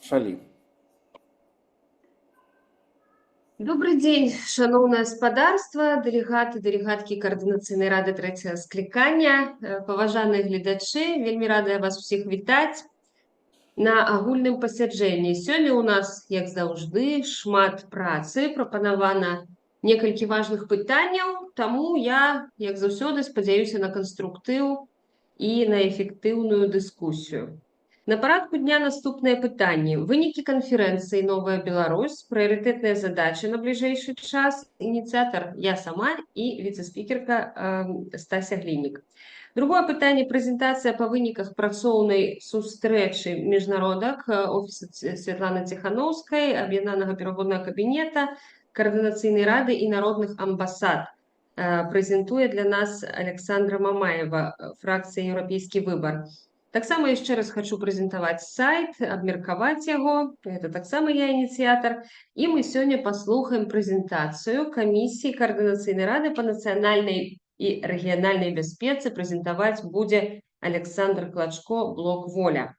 Шалі. Добрый дзень, шановнае спадарства, дэлегаты, дэлегаткі Каардынацыйнай рады трэцяга склікання, паважаныя гледачы, вельмі радая вас усіх вітаць на агульным пасяджэнні. Сёння ў нас, як заўжды, шмат працы, прапанавана некалькі важных пытанняў, таму я, як заўсёды, спадзяюся на канструктыў і на эфектыўную дыскусію. На парадку дня наступныя пытанні. Вынікі канферэнцыі «Новая Беларусь», прыярытэтныя задачы на бліжэйшы час, ініцыятар я сама і віцэ-спікерка Стася Глінік. Другое пытанне – прэзентацыя па выніках працоўнай сустрэчы міжнародак офіса Святланы Ціханаўскай, аб'яднанага пераходнага кабінета, Каардынацыйнай рады і народных амбасад. Прэзентуе для нас Александра Мамаева, фракцыя «Еўрапейскі выбар». Таксама яшчэ раз хочу прэзентаваць сайт, абмеркаваць яго, гэта таксама я ініцыятар, і мы сёння паслухаем прэзентацыю камісіі Каардынацыйнай рады па нацыянальнай і рэгіянальнай бяспецы. Прэзентаваць будзе Александр Клачко, блок «Воля».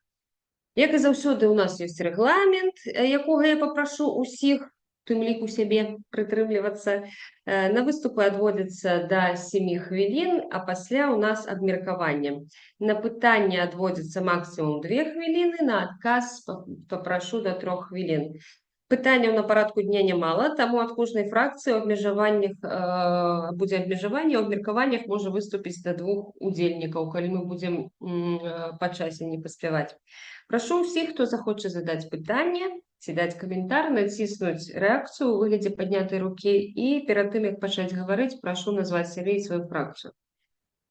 Як і заўсёды, у нас ёсць рэгламент, якога я папрашу ўсіх, у тым ліку сябе, прытрымлівацца. На выступы адводзіцца да 7 хвілін, а пасля ў нас абмеркаванне. На пытанне адводзіцца максімум 2 хвіліны, на адказ папрашу да 3 хвілін. Пытанняў на парадку дня нямала, таму ад кожнай фракцыі будзе абмежаванне, у абмеркаваннях можа выступіць да 2 удзельнікаў, калі мы будзем па часе не паспяваць. Прашу ўсіх, хто захоча задаць пытанне, ці даць каментар, націснуць рэакцыю ў выглядзе паднятай рукі і перад тым, як пачаць гаварыць, прашу назваць сябе і сваю фракцыю.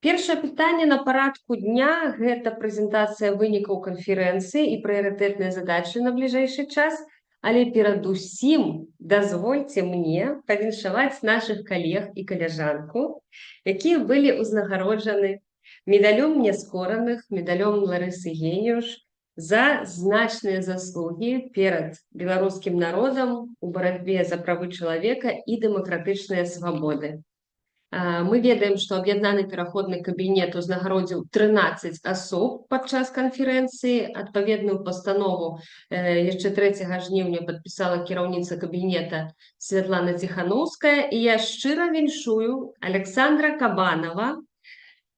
Першае пытанне на парадку дня – гэта прэзентацыя вынікаў канферэнцыі і прыярытэтныя задачы на бліжэйшы час, але перадусім дазвольце мне павіншаваць нашых калег і каляжанку, якія былі ўзнагароджаны медалём няскораных, медалём Ларысы Геніуш, за значныя заслугі перад беларускім народам у барацьбе за правы чалавека і дэмакратычныя свабоды. Мы ведаем, што аб'яднаны пераходны кабінет узнагародзіў 13 асоб падчас канферэнцыі. Адпаведную пастанову яшчэ 3 жніўня падпісала кіраўніца кабінета Святлана Ціханаўская, і я шчыра віншую Александра Кабанова,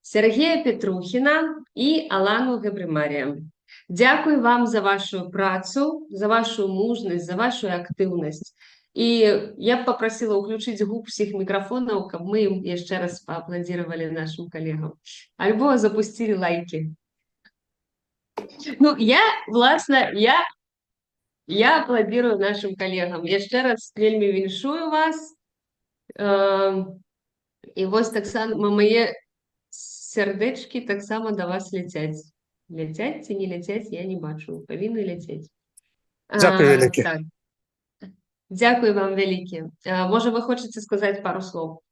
Сергея Петрухіна і Алану Габрымарія. Дзякуй вам за вашу працу, за вашу мужнасць, за вашу актыўнасць. І я б папрасіла ўключыць гук усіх мікрафонаў, каб мы ім яшчэ раз паапладзіравалі нашым калегам. Альбо запусцілі лайкі. Ну, я апладзірую нашым калегам. Яшчэ раз вельмі віншую вас. І вось таксама мае сярдэчкі таксама да вас ляцяць. Ляцяць ці не ляцяць, я не бачу. Павінны ляцець. Дзякуй вялікі. Так. Дзякуй вам вялікі. Можа, вы хочаце сказаць пару слоў?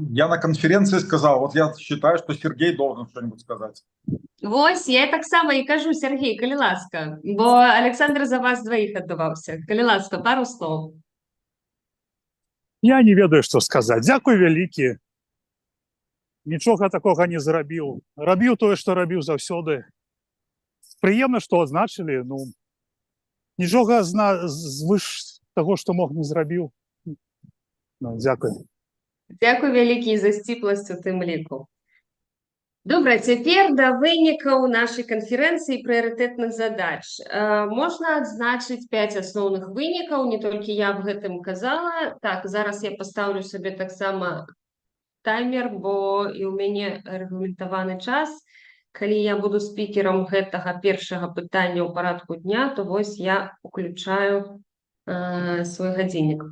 Я на конференции сказал, вот я считаю, что Сергей должен что-нибудь сказать. Вось, я таксама і кажу, Сергей, калі ласка, бо Александр за вас двоих аддаваўся. Калі ласка, пару слоў. Я не ведаю, што сказаць. Дзякуй вялікі. Нічога такога не зрабіў. Рабіў тое, што рабіў заўсёды. Прыемна, што адзначылі. Ну, нічога звыш таго, што мог, не зрабіў. Ну, дзякуй. Дзякуй вялікі за сціпласць у тым ліку. Добра, цяпер да вынікаў нашай канферэнцыі прыярытэтных задач. Можна адзначыць 5 асноўных вынікаў, не толькі я аб гэтым казала. Так, зараз я пастаўлю сабе таксама таймер, бо і ў мяне рэгламентаваны час. Калі я буду спікерам гэтага першага пытання ў парадку дня, то вось я уключаю свой гадзіннік.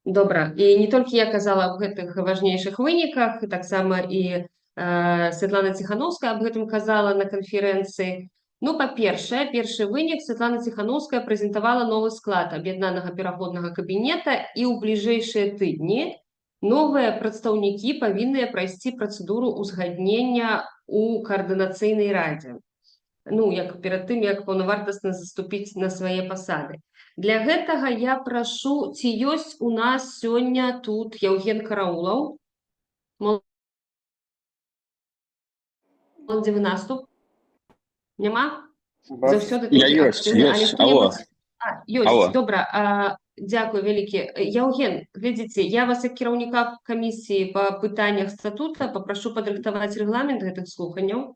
Добра, і не толькі я казала аб гэтых важнейшых выніках, таксама і Святлана Ціханаўская аб гэтым казала на канферэнцыі. Ну, па-першае, першы вынік – Святлана Ціханаўская прэзентавала новы склад аб'яднанага пераходнага кабінета, і ў бліжэйшыя тыдні новыя прадстаўнікі павінныя прайсці працэдуру ўзгаднення ў Каардынацыйнай радзе. Ну, як перад тым, як паўнавартасна заступіць на свае пасады. Для гэтага я прашу, ці ёсць у нас сёння тут Яўген Караулаў? Дзе вы наступ? Нема? У вас Заўсёды Я такі ёсць, актыўны. ёсць. Хто-небудзь... Ёсць, Алло. добра. Дзякуй вялікі. Яўген, глядзіце, я вас як кіраўніка камісіі па пытаннях статута папрашу падрыхтаваць рэгламент гэтых слуханняў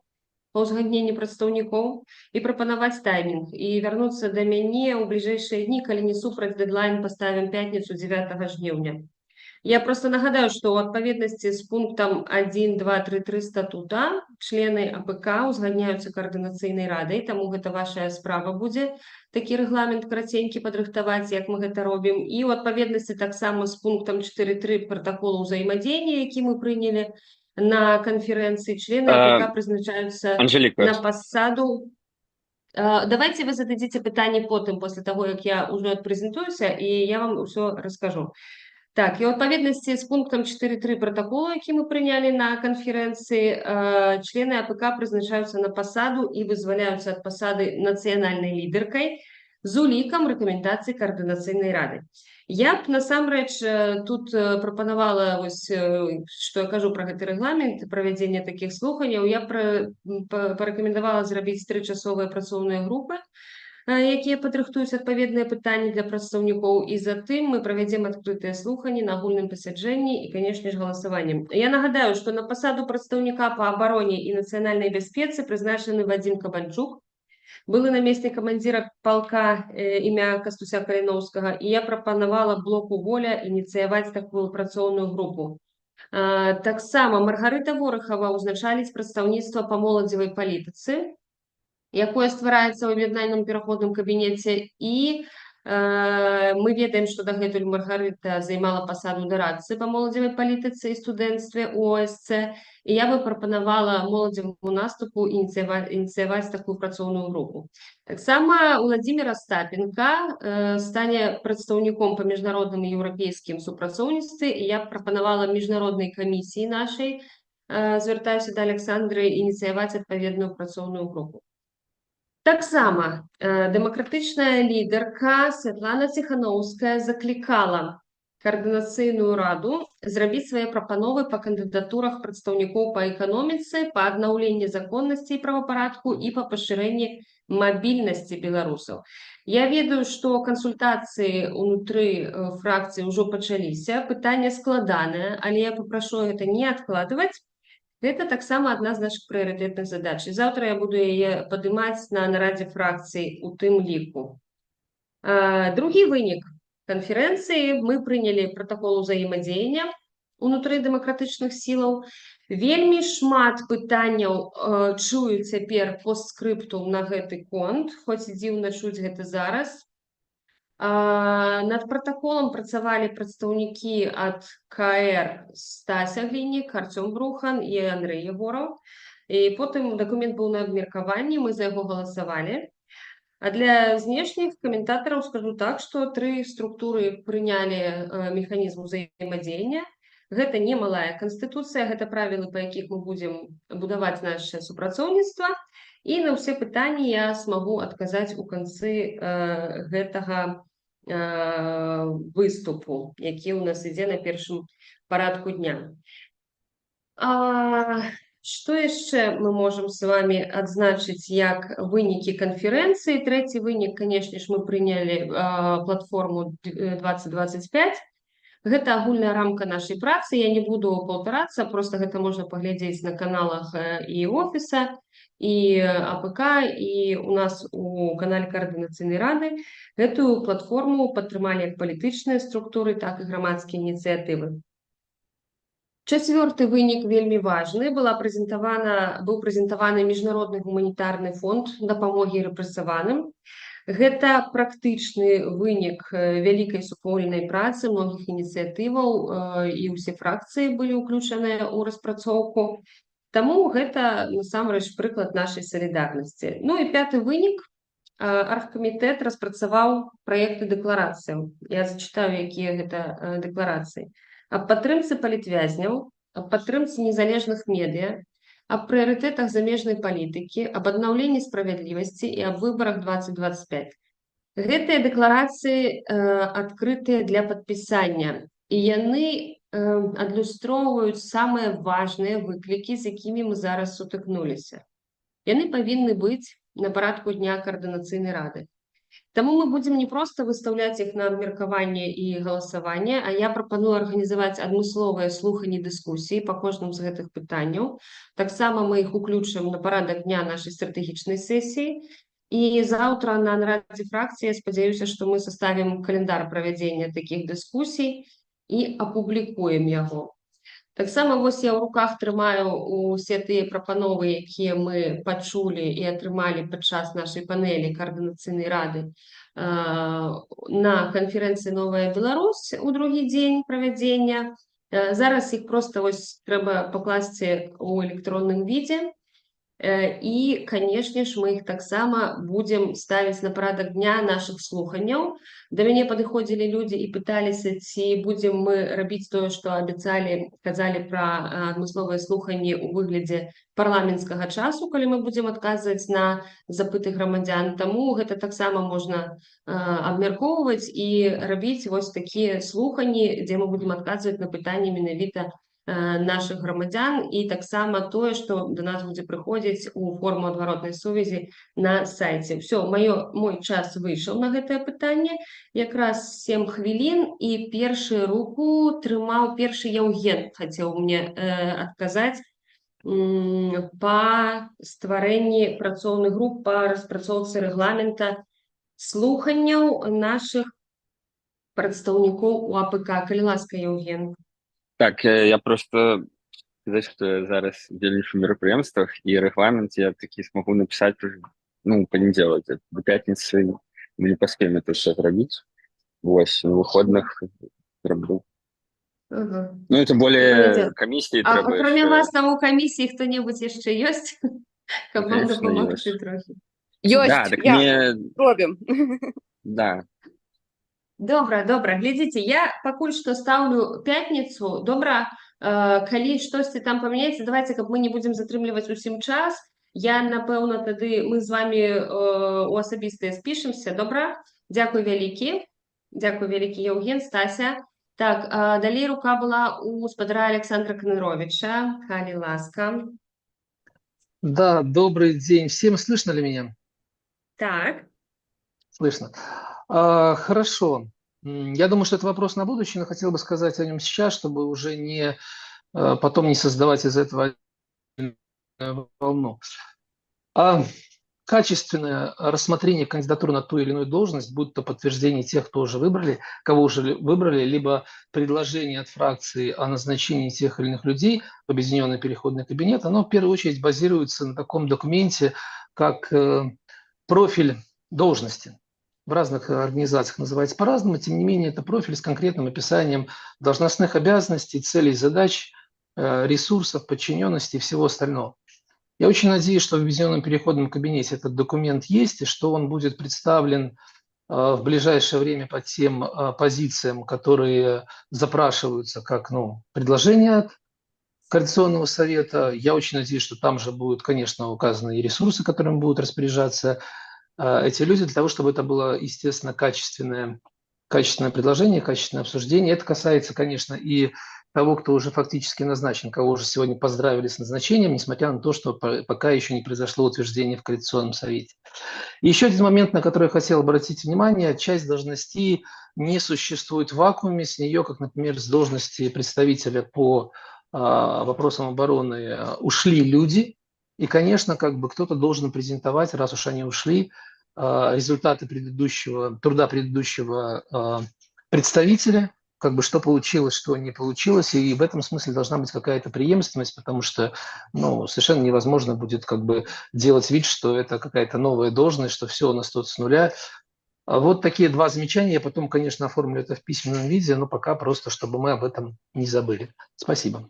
па ўзгадненні прадстаўнікоў і прапанаваць таймінг і вярнуцца да мяне ў бліжэйшыя дні, калі не супраць дэдлайн паставім пятніцу 9 жніўня. Я просто нагадаю, што ў адпаведнасці з пунктам 1, 2, 3, 3 статута члены АПК узгадняюцца каардынацыйнай радай, таму гэта ваша справа будзе такі рэгламент караценькі падрыхтаваць, як мы гэта робім. І ў адпаведнасці таксама з пунктам 4.3 пратаколу ўзаемадзеяння, які мы прынялі на канферэнцыі, члены АПК прызначаюцца Анжеліка, на пасаду. Давайте вы зададзіце пытанні потым, пасля таго, як я ўжо адпрэзентуюся, і я вам усё раскажу. Так, і ў адпаведнасці з пунктам 4.3 пратаколу, які мы прынялі на канферэнцыі, члены АПК прызначаюцца на пасаду і вызваляюцца ад пасады нацыянальнай лідаркай з улікам рэкамендацый каардынацыйнай рады. Я б насамрэч тут прапанавала, вось, што я кажу пра гэты рэгламент, правядзення такіх слуханняў, я парэкамендавала зрабіць 3-часовыя працоўныя групы, якія падрыхтуюць адпаведныя пытанні для прадстаўнікоў, і затым мы правядзем адкрытыя слуханні на агульным пасяджэнні і, канешне ж, галасаваннем. Я нагадаю, што на пасаду прадстаўніка па абароне і нацыянальнай бяспецы прызначаны Вадзім Кабанчук, былы намеснік камандзіра палка імя Кастуся Каліноўскага, і я прапанавала блоку «Воля» ініцыяваць такую працоўную групу. Таксама Маргарыта Ворахава ўзначаліць прадстаўніцтва па моладзевай палітыцы, якое ствараецца ў аб'яднальным пераходным кабінеце, і мы ведаем, што дагэтуль Маргарыта займала пасаду дарадцы па моладзевай палітыцы і студэнцтве у ОСЦ, і я бы прапанавала моладзеваму наступу ініцыяваць такую працоўную групу. Таксама Владзімір Астапенка стане прадстаўніком па міжнародным і еўрапейскім супрацоўніцтве, і я прапанавала міжнароднай камісіі нашай, звяртаюся да Александры, ініцыяваць адпаведную працоўную групу. Таксама дэмакратычная лідарка Святлана Ціханаўская заклікала каардынацыйную раду зрабіць свае прапановы па кандыдатурах прадстаўнікоў па эканоміцы, па аднаўленні законнасці і правапарадку і па пашырэнні мабільнасці беларусаў. Я ведаю, што кансультацыі ўнутры фракцыі ўжо пачаліся, пытанне складанае, але я папрашу гэта не адкладваць. Гэта таксама адна з нашых прыярытэтных задач. І заўтра я буду яе падымаць на нарадзе фракцыі у тым ліку. Другі вынік канферэнцыі. Мы прынялі пратакол узаемадзеяння унутры дэмакратычных сілаў. Вельмі шмат пытанняў чую цяпер постскрыптум на гэты конт, хоць і дзіўна чуць гэта зараз. Над пратаколам працавалі прадстаўнікі ад КР Стася Глінік, Артём Брухан і Андрэй Егораў. І потым дакумент быў на абмеркаванні, мы за яго галасавалі. А для знешніх каментатараў скажу так, што 3 структуры прынялі механізм узаемадзеяння. Гэта не малая канстытуцыя, гэта правілы, па якіх мы будзем будаваць наше супрацоўніцтва. І на ўсе пытанні я смагу адказаць у канцы гэтага выступу, які ў нас ідзе на першым парадку дня. Што яшчэ мы можам з вами адзначыць як вынікі канферэнцыі? Трэці вынік, канешне ж, мы прынялі платформу 2025. Гэта агульная рамка нашай працы, я не буду паўтарацца, проста гэта можна паглядзець на каналах і офіса, і АПК, і у нас у канале каардынацыйнай рады. Гэтую платформу падтрымалі як палітычныя структуры, так і грамадскія ініцыятывы. Чацвёрты вынік вельмі важны. Быў прэзентаваны міжнародны гуманітарны фонд дапамогі рэпрэсаваным. Гэта практычны вынік вялікай супольнай працы, многіх ініцыятываў, і ўсе фракцыі былі ўключаныя ў распрацоўку. Таму гэта, насамрэч, прыклад нашай салідарнасці. Ну і 5-ты вынік. Аргкамітэт распрацаваў праекты дэкларацыяў. Я зачытаю, якія гэта дэкларацыі. Аб падтрымцы палітвязняў, аб падтрымцы незалежных медыа, аб прыярытэтах замежнай палітыкі, аб аднаўленні справядлівасці і аб выбарах 2025. Гэтыя дэкларацыі адкрытыя для падпісання, і яны адлюстроўваюць самыя важныя выклікі, з якімі мы зараз сутыкнуліся. Яны павінны быць на парадку дня Координаційної ради. Тому ми будемо не просто виставляти їх на обміркування і голосування, а я пропоную організувати адмысловыя слухання дискусії по кожному з гэтых питань. Так само ми їх уключимо на порядок дня нашої стратегічної сесії. І завтра на нараді фракції, я сподіваюся, що ми составимо календар проведення таких дискусій і опублікуємо його. Так само ось я ў руках трымаю усе тыя прапановы, якія мы пачулі і атрымалі падчас нашай панелі Координаційнай рады на канферэнцыі «Новая Беларусь» у другі дзень правядзення. Зараз іх проста ось трэба пакласці ў электронным відзе. І, канешне ж, мы іх таксама будзем ставіць на парадак дня нашых слуханняў. Да мяне падыходзілі людзі і пыталіся, ці будзем мы рабіць тое, што абяцалі, казалі пра адмысловыя слуханні ў выглядзе парламенцкага часу, калі мы будзем адказваць на запыты грамадзян. Таму гэта таксама можна абмяркоўваць і рабіць вось такія слуханні, дзе мы будзем адказваць на пытанні менавіта наших громадян, і таксама тое, што до нас будзе прыходзіць у форму адваротнай сувязі на сайце. Все, мой час выйшаў на гэтае пытанне, якраз 7 хвілін, і першы руку трымаў першы Яўген, хацеў мне адказаць па стварэнні працоўных груп па распрацоўцы рэгламента слуханняў наших прадстаўнікоў у АПК. Калі ласка, Яўген. Так, я просто сказать, что я зараз удзельнічаю ў мерапрыемствах, і рэгламент я такі смогу написать уже, ну, понедельник, до пятницы мы не поспеем это все зрабіць. Вось, на выходных зраблю. Ага. Ну, это более комиссии А трэба кроме яшчэ. вас там у комиссии кто-нибудь яшчэ ёсць? Каб вам Конечно, дапамагчы ёсць. трохі. Ёсць, Да, так я мне, робім. да. Добра, глядзіце, я пакуль што стаўлю пятніцу. Добра, калі штосьці там памяняецца, давайте, каб мы не будзем затрымліваць усім час, я, напэўна, тады мы з вами у асабістыя спішемся. Добра? Дзякуй вялікі, Яўген, Стася. Так, далей рука была у спадара Александра Каныровича. Калі ласка. Да, добрый день всем. Слышно ли меня? Так. Слышно. Хорошо. Я думаю, что это вопрос на будущее, но хотел бы сказать о нем сейчас, чтобы уже потом не создавать из этого волну. Качественное рассмотрение кандидатур на ту или иную должность, будь то подтверждение тех, кого уже выбрали, либо предложение от фракции о назначении тех или иных людей в объединенный переходный кабинет, оно в первую очередь базируется на таком документе, как профиль должности. В разных организациях называется по-разному, тем не менее это профиль с конкретным описанием должностных обязанностей, целей, задач, ресурсов, подчиненности и всего остального. Я очень надеюсь, что в объединенном переходном кабинете этот документ есть, и что он будет представлен в ближайшее время по тем позициям, которые запрашиваются как предложение от Координационного совета. Я очень надеюсь, что там же будут, конечно, указаны и ресурсы, которыми будут распоряжаться эти люди, для того, чтобы это было, естественно, качественное предложение, качественное обсуждение. Это касается, конечно, и того, кто уже фактически назначен, кого уже сегодня поздравили с назначением, несмотря на то, что пока еще не произошло утверждение в Координационном совете. И еще один момент, на который я хотел обратить внимание. Часть должностей не существует в вакууме. С нее, как, например, с должности представителя по вопросам обороны ушли люди. И, конечно, кто-то должен презентовать, раз уж они ушли, результаты труда предыдущего представителя, что получилось, что не получилось, и в этом смысле должна быть какая-то преемственность, потому что совершенно невозможно будет делать вид, что это какая-то новая должность, что все у нас тут с нуля. Вот такие два замечания, я потом, конечно, оформлю это в письменном виде, но пока просто, чтобы мы об этом не забыли. Спасибо.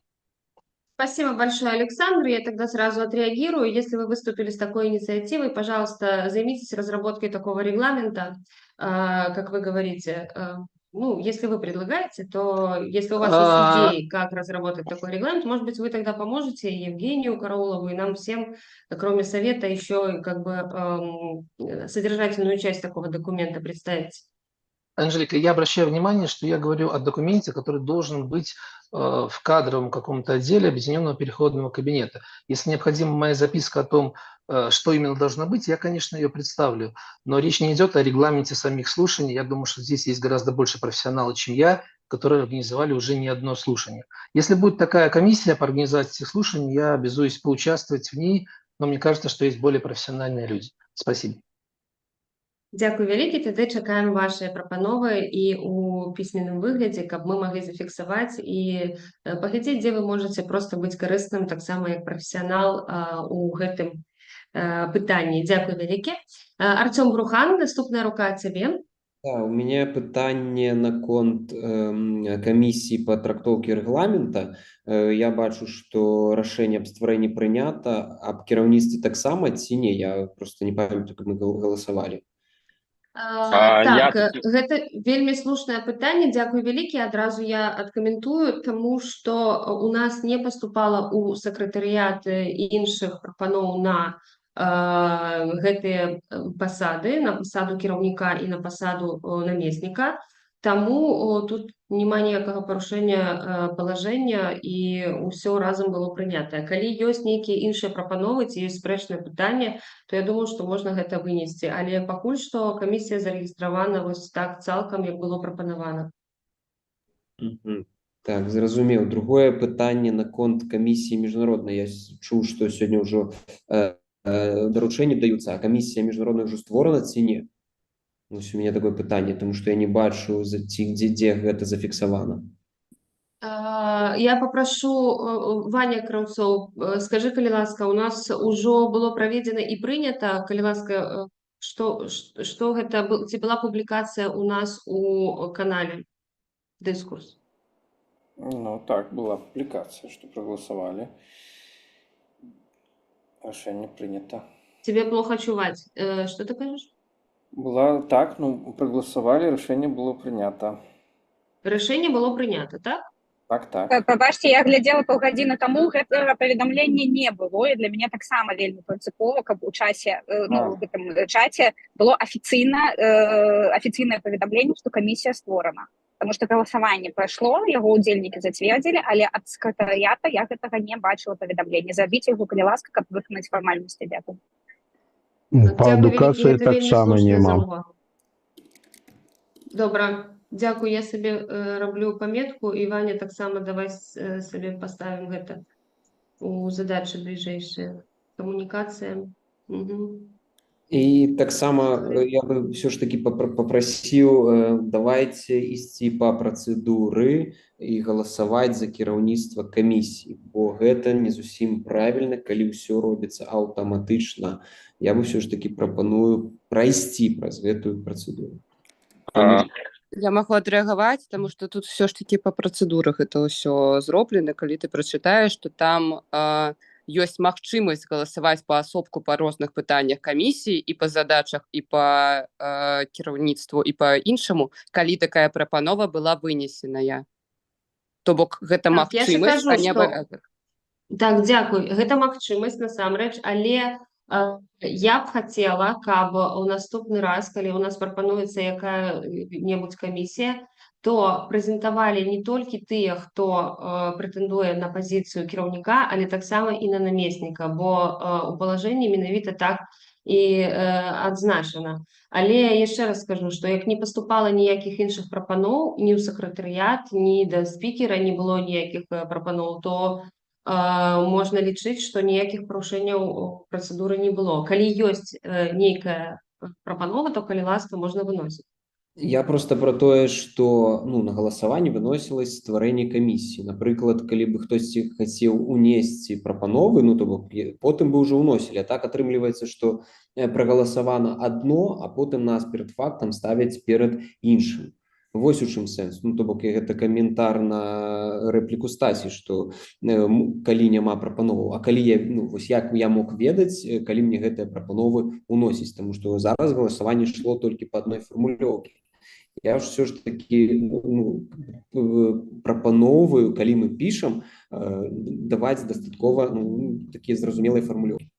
Спасибо большое, Александр. Я тогда сразу отреагирую. Если вы выступили с такой инициативой, пожалуйста, займитесь разработкой такого регламента, как вы говорите. Если вы предлагаете, то если у вас есть идеи, как разработать такой регламент, может быть, вы тогда поможете Евгению Караулову и нам всем, кроме совета, еще содержательную часть такого документа представить. Анжелика, я обращаю внимание, что я говорю о документе, который должен быть в кадровом каком-то отделе объединенного переходного кабинета. Если необходима моя записка о том, что именно должно быть, я, конечно, ее представлю. Но речь не идет о регламенте самих слушаний. Я думаю, что здесь есть гораздо больше профессионалов, чем я, которые организовали уже не одно слушание. Если будет такая комиссия по организации этих слушаний, я обязуюсь поучаствовать в ней, но мне кажется, что есть более профессиональные люди. Спасибо. Дзякуй вялікі, тады чакаем вашыя прапановы і ў пісьменным выглядзе, каб мы маглі зафіксаваць і паглядзець, дзе вы можаце проста быць карысным таксама як прафесіянал у гэтым пытанні. Дзякуй вялікі. Артём Брухан, наступная рука ад цябе. Да, у меня пытанне наконт камісіі па трактоўкі рэгламента. Я бачу, што рашэнне аб стварэнні прынята, аб кіраўніцтве таксама ці не, я просто не памятаю, как мы галасавалі. Так, тут- гэта вельмі слушнае пытанне, дзякуй вялікі, адразу я адкаментую, таму што у нас не паступала ў сакратарыят іншых прапаноў на гэтыя пасады, на пасаду кіраўніка і на пасаду намесніка. Таму тут няма ніякага парушэння палажэння і ўсё разам было прынятае. Калі ёсць нейкія іншыя прапановы ці ёсць спрэчнае пытанне, то я думаю, што можна гэта вынесці. Але пакуль што камісія зарэгістравана вось так цалкам, як было прапанавана. Так, зразумеў. Другое пытанне наконт камісіі міжнароднай. Я чуў, што сёння ўжо даручэнні даюцца, а камісія міжнародная ўжо створана ці не? Вось у мяне такое пытанне, тому што я не бачу, дзе гэта зафіксавана. Я папрашу Ваня Краўцоў, скажы, калі ласка, у нас ужо было праведзена і прынята, калі ласка, што гэта, ці была публікацыя у нас у канале «Дыскурс»? Ну так, была публикация, что проголосовали. Решение принято. Тебе плохо чуваць. Што ты кажаш? Была так, ну, проголосовали, решение было принято. Рашэнне было прынята, так? Так. Пабачце, я глядзела паўгадзіны таму, гэтага паведамлення не было, і для мяне таксама вельмі прынцыпова, каб у часе, у гэтым чаце было афіцыйнае паведамленне, што камісія створана. Таму што галасаванне прайшло, яго ўдзельнікі зацвердзілі, але ад сакратарыята я гэтага не бачыла паведамлення. Зрабіце яго, калі ласка, каб выканаць фармальнасці. Дзякуй. Па адукацыі таксама няма. Добра, дзякуй, я сабе раблю паметку, і Ваня таксама давай сабе паставім гэта у задачы бліжэйшыя. Камунікацыя. І таксама я бы все ж таки попросіў, давайте ісці па працэдуры і галасаваць за кіраўніцтва камісіі, бо гэта не зусім правільна, калі ўсё робіцца аўтаматычна. Я бы все ж таки прапаную прайсці праз гэтую працэдуру. Я магу адрэагаваць, таму што тут все ж таки па працэдурах это ўсё зроблена, калі ты прачытаеш, што там ёсць магчымасць галасаваць паасобку па розных пытаннях камісіі і па задачах, і па кіраўніцтву, і па іншаму, калі такая прапанова была вынесеная. То бок гэта магчымасць, а не абавязак. Так, дзякуй. Гэта магчымасць насамрэч, але я б хацела, каб у наступны раз, калі у нас прапануецца якая-небудзь камісія, то прэзентавалі не толькі тыя, хто прэтэндуе на пазіцыю кіраўніка, але таксама і на намесніка, бо у палажэнні менавіта так і адзначана. Але яшчэ раз скажу, што як не паступала ніякіх іншых прапаноў, ні ў сакратарыят, ні да спікера не было ніякіх прапаноў, то можна лічыць, што ніякіх парушэнняў працэдуры не было. Калі ёсць нейкая прапанова, то, калі ласка, можна выносіць. Я просто про тое, што на галасаванне выносілася стварэнне камісіі. Напрыклад, калі бы хтосьці хацеў унесці прапановы, то бок потым бы ўжо ўносілі. А так атрымліваецца, што прагаласавана адно, а потым нас перад фактам ставяць перад іншым. Вось у чым сэнс. То бок гэта каментар на рэпліку Стасі, што калі няма прапановаў, а калі як я мог ведаць, калі мне гэтыя прапановы уносіць, таму што зараз галасаванне шло толькі па адной фармулёўкі. Я ўсё ж такі прапановы, калі мы пішам, даваць дастаткова такія зразумелыя фармулёўкі.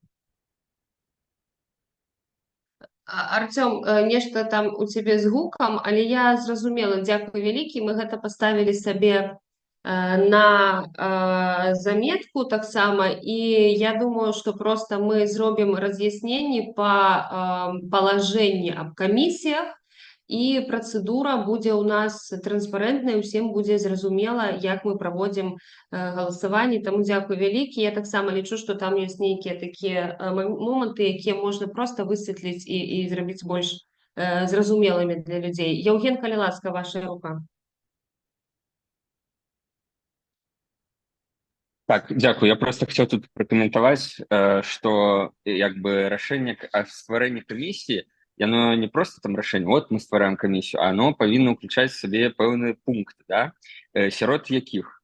Артём, нешта там у цябе з гукам, але я зразумела, дзякуй вялікі, мы гэта паставілі сабе на заметку таксама, і я думаю, што проста мы зробім раз'ясненні па палажэнні аб камісіях, і працэдура будзе ў нас транспарэнтная, усім будзе зразумела, як мы праводзім галасаванне. Таму дзякуй вялікі. Я таксама лічу, што там ёсць нейкія такія моманты, якія можна проста высветліць і зрабіць больш зразумелымі для людзей. Яўген, калі ласка, ваша рука. Так, дзякую. Я просто хотел тут прокомментовать, что як бы рашэнне о стварэнні камісіі, яно не просто там рашэнне, вот мы ствараем камісію, а оно павінна ўключаць сабе пэўныя пункты, да? Сярод якіх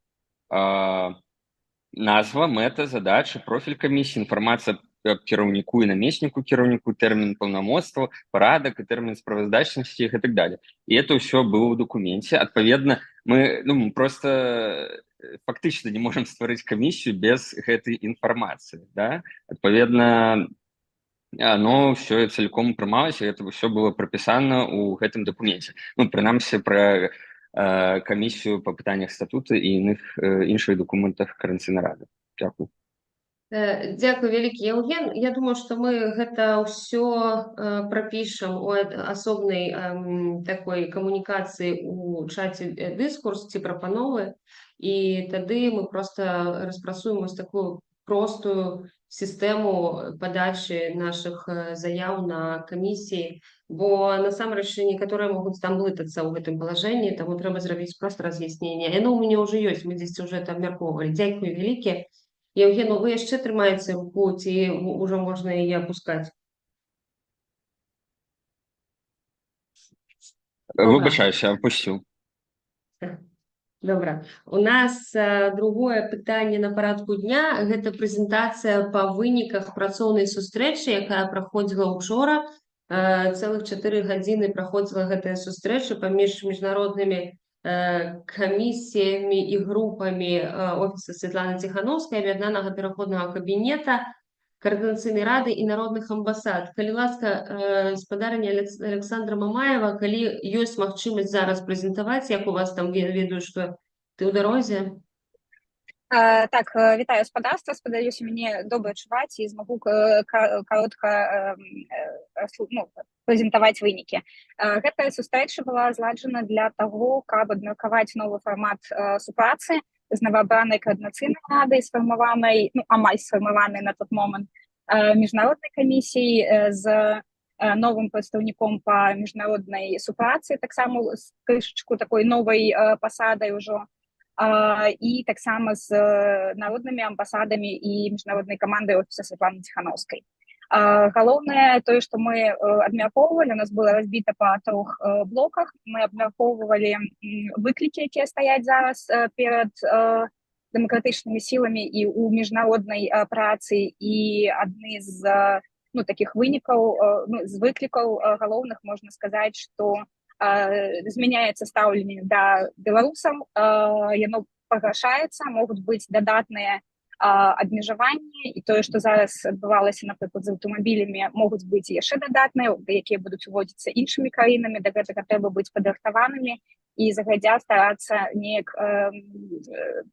назва, мэта, задача, профіль камісіі, інфармацыя аб кіраўніку і намесніку кіраўніку, тэрмін паўнамоцтва, парадак і тэрмін справаздачнасці і так далее. І это ўсё было ў дакуменце. Адпаведна, мы просто фактычна не можам стварыць камісію без гэтай інфармацыі, да? Адпаведна, оно все целиком прымалось, и это все было прописано у гэтым документе. Ну, прынамсі, про камісію по пытаннях статута і іншых документах Координаційнай рады. Дякую. Дзякуй вялікі, Яўген. Я думаю, што мы гэта ўсё прапішам у асобнай такой камунікацыі у чаце дыскурс ці прапановы, і тады мы проста распрацуем вось такую простую сістэму падачы нашых заяў на камісіі, бо насамрэч некаторыя могуць там блытацца ў гэтым палажэнні, таму трэба зрабіць проста раз'ясненне. Яно ў мяне ўжо ёсць, мы дзесьці ўжо это абмяркоўвалі. Дзякуй вялікі. Яўген, вы яшчэ трымаеце руку, ці ўжо можна яе апускаць? Выбачаюся, апусціў. Добра. У нас другое пытанне на парадку дня. Гэта прэзентацыя па выніках працоўнай сустрэчы, якая праходзіла ўчора. Цэлых 4 гадзіны праходзіла гэтая сустрэча паміж міжнароднымі камісіямі і групамі офіса Святланы Ціхановскай, аб'яднанага пераходнага кабінета, Координаційнай рады і народных амбасад. Калі ласка, спадарня Александра Мамаева, калі ёсць магчымасць зараз прэзентаваць, як у вас там, ведаю, што ты ў дарозе? Так, вітаю спадарства, спадзяюся, мяне добра чуваць і змагу каротка прэзентаваць вынікі. Гэтая сустрэча была зладжана для таго, каб абмеркаваць новы фармат супрацы з новаабранай Координаційнай рады, сфармаванай, амаль сфармаванай на тот момент міжнароднай камісіі, з новым прадстаўніком па міжнароднай супрацы, таксама з крышачку такой новай пасадай ужо, і таксама з народнымі амбасадамі і міжнароднай камандай офіса Святланы Ціхановскай. Галоўнае тое, што мы абмяркоўвалі, у нас было разбіта па 3 блоках. Мы абмяркоўвалі выклікі, якія стаяць зараз перад дэмакратычнымі сіламі і ў міжнароднай працы, і адны з такіх вынікаў, з выклікаў галоўных можна сказаць, што змяняецца стаўленне да беларусаў, яно пагаршаецца, могуць быць дадатныя абмежаванні, і тое, што зараз адбывалася, напрыклад, з аўтамабілямі, могуць быць яшчэ дадатныя, якія будуць уводзіцца іншымі краінамі. Да гэтага трэба быць падрыхтаванымі і загадзя старацца неяк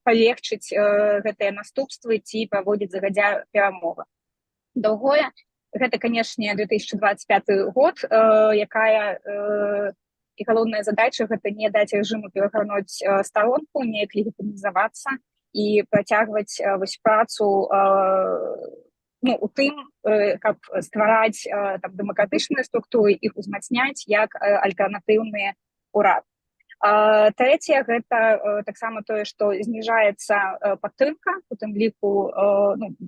палегчыць гэтыя наступствы ці праводзіць загадзя перамовы. Другое, гэта, канешне, 2025 год, якая і галоўная задача гэта не даць рэжыму перагарнуць старонку, неяк легітымізавацца і працягваць вось працу у тым, каб ствараць дэмакратычныя структуры, іх узмацняць як альтэрнатыўны ўрад. Трэцяе, гэта таксама тое, што зніжаецца падтрымка, у тым ліку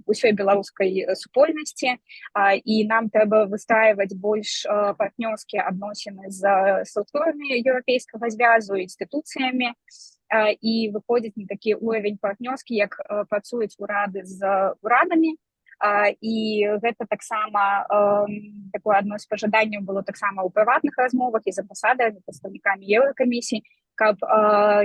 усёй беларускай супольнасці, і нам трэба выстраиваць больш партнёрскія адносіны з структурамі еўрапейскага звязу, інстытуцыямі, і выходзіць на такі ўровень партнёрскі, як працуюць урады з урадамі. І гэта таксама такое адно з пажаданняў было таксама ў прыватных размовах і з амбасадарамі, прадстаўнікамі Еўракамісіі. каб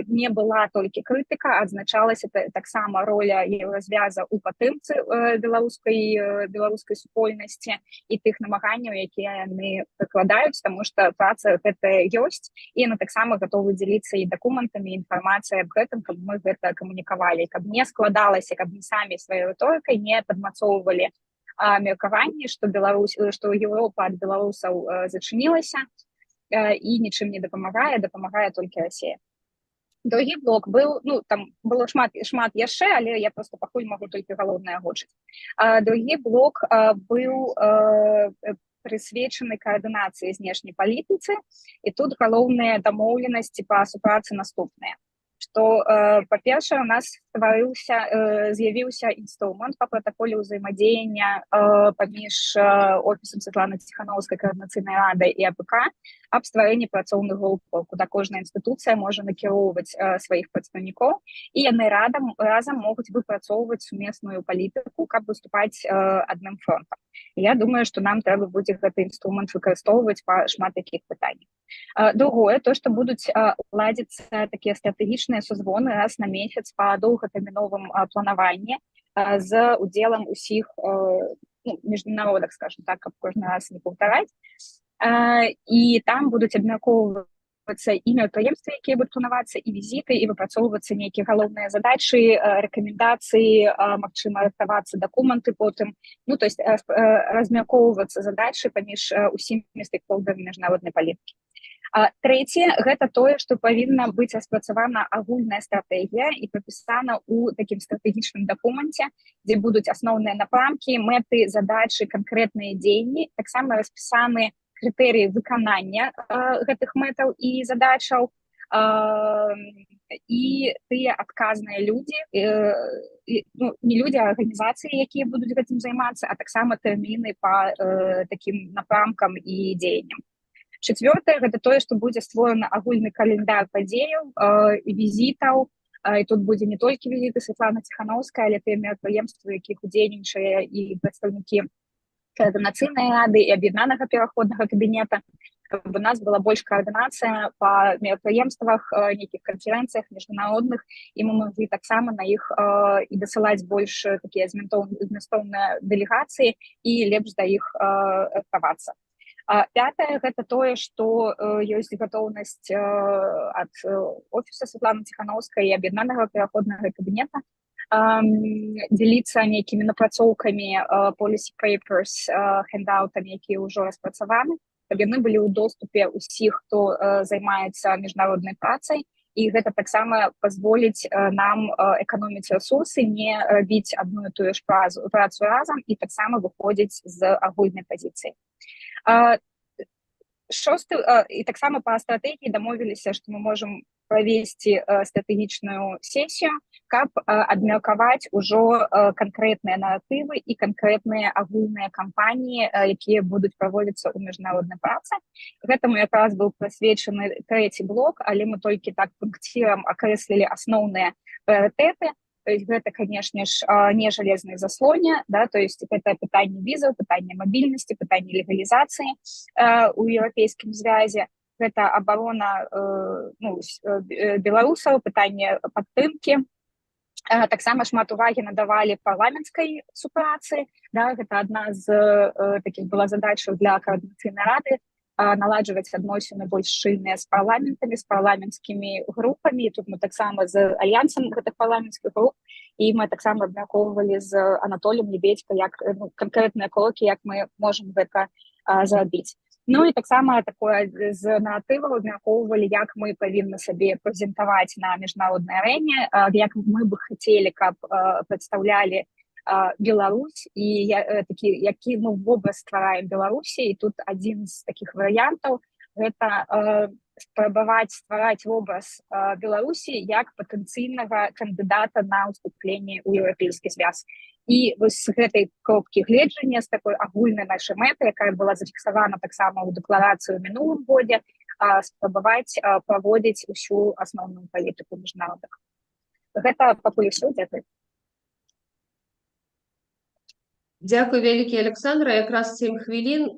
не была толькі крытыка, адзначалася таксама роля еўразвяза ў падтрымцы беларускай супольнасці і тых намаганняў, якія яны прыкладаюць, таму што праца гэтая ёсць, і яны таксама гатовы дзяліцца і дакументамі, інфармацыяй аб гэтым, каб мы гэта камунікавалі, каб не складалася, каб мы самі сваёй рыторыкай не падмацоўвалі меркаванні, што Еўропа ад беларусаў зачынілася і нічым не дапамагае толькі Расія. Другі блок быў, там было шмат яшчэ, але я просто пакуль магу толькі галоўнае агучыць. Другі блок быў прысвечаны каардынацыі знешняй палітыцы, і тут галоўныя дамоўленасці па супрацы наступныя. Што, па-першае, у нас з'явіўся інструмент па пратаколе ўзаемадзеяння паміж офісам Святланы Ціханаўскай каардынацыйнай радай і АПК аб стварэнні працоўных групаў, куды кожная інстытуцыя можа накіроўваць сваіх прадстаўнікоў, і яны разам могуць выпрацоўваць сумесную палітыку, каб выступаць адным фронтам. Я думаю, што нам трэба будзе гэты інструмент выкарыстоўваць па шмат якіх пытаннях. Другое, то, што будуць ладзіцца такія стратэгічныя созвоны раз на месяц па доўгатэрміновым планаванні з удзелам усіх міжнародах, скажем так, каб кожны раз не паўтараць. І там будуць абмяркоўвацца і мерапрыемствы, якія будуць планавацца, і візіты, і выпрацоўвацца нейкія галоўныя задачы, рэкамендацыі, магчыма, рыхтавацца дакументы потым, то есть размяркоўвацца задачы паміж усімі стейкхолдарамі міжнароднай палітыкі. Трэцяе, гэта тое, што павінна быць распрацавана агульная стратэгія і прапісана ў такім стратэгічным дакуменце, дзе будуць асноўныя напрамкі, мэты, задачы, канкрэтныя дзеянні, таксама распісаны крытэрыі выканання гэтых мэтаў і задачаў, і тыя адказныя людзі, не людзі, а арганізацыі, якія будуць гэтым займацца, а таксама тэрміны па такім напрамкам і дзеянням. Чацвёртае, гэта тое, што будзе створаны агульны календар падзеяў і візітаў, і тут будзе не толькі візіты Святланы Ціханаўскай, але тыя мерапрыемствы, якіх удзельнічае і прадстаўнікі каардынацыйнай рады і аб'яднанага пераходнага кабінета, каб у нас была больш каардынацыя па мерапрыемствах, нейкіх канферэнцыях міжнародных, і мы маглі таксама на іх і дасылаць больш такія змястоўныя дэлегацыі і лепш да іх рыхтавацца. Пятае, гэта тое, што ёсць гатоўнасць ад офіса Святланы Ціханаўскай і аб'яднанага пераходнага кабінета дзеліцца нейкімі напрацоўкамі, policy papers, handoutамі, якія ўжо распрацаваны, каб яны былі ў доступе ўсіх, хто займаецца міжнароднай працай, і гэта таксама пазволіць нам эканоміць рэсурсы, не рабіць адну і тую ж працу разам і таксама выходзіць з агульнай пазіцыі. І таксама па стратэгіі дамовіліся, што мы можам правесці стратэгічную сесію, каб абмеркаваць ужо канкрэтныя наратывы і канкрэтныя агульныя кампаніі, якія будуць праводзіцца ў міжнароднай працы. Гэтаму якраз быў прысвечаны трэці блок, але мы толькі так пунктирам акрэслілі асноўныя прыярытэты. То есть гэта, конечно ж, не железные заслоны, да, то есть это пытанне визов, пытанне мобильности, пытанне легализации у Европейском связи, это оборона белорусов, пытанне падтрымки. Таксама шмат увагі надавалі парламенцкай супрацы, да, гэта адна з таких была задачаў для координацыйнай рады, наладжваць адносіны больш шчыльныя з парламентамі, з парламенцкімі групамі. І тут мы таксама з альянсам гэтых парламенцкіх груп, і мы таксама абмяркоўвалі з Анатоліем Лебедзька, як канкрэтныя крокі, як мы можам гэта зрабіць. І таксама такое з наратываў абмяркоўвалі, як мы павінны сабе прэзентаваць на міжнароднай арэне, як мы бы хацелі, каб прадстаўлялі Беларусь і які мы вобраз ствараем Беларусі. І тут адзін з такіх варыянтаў гэта спрабаваць ствараць вобраз Беларусі як патэнцыйнага кандыдата на ўступленне ў еўрапейскі звяз. І вось з гэтай кропкі гледжання, з такой агульнай нашай мэты, якая была зафіксавана таксама ў дэкларацыі ў мінулым годзе, спрабаваць праводзіць усю асноўную палітыку міжнародных. Гэта пакуль усё, дзякуй. Дякую вялікі, Александра. Якраз 7 хвілін.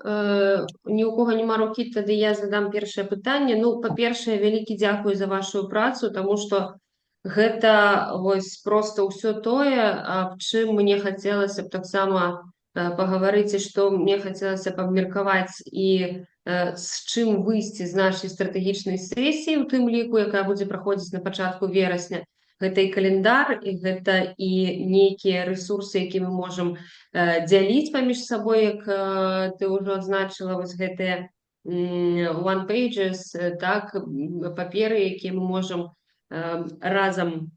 Ні у кого нема рукі, тады я задам першае пытанне. Ну, па-першае, вялікі дзякуй за вашу працу, таму што гэта вось проста ўсё тое, аб чым мне хацелася б таксама пагаварыць, і што мне хацелася б абмеркаваць, і з чым выйсці з нашай стратэгічнай сесіі, у тым ліку, якая будзе праходзіць на пачатку верасня. Гэта і календар, і гэта і нейкія рэсурсы, які мы можам дзяліць паміж сабой, як ты ўжо адзначыла, вось гэтыя one pages, так, паперы, якія мы можам разам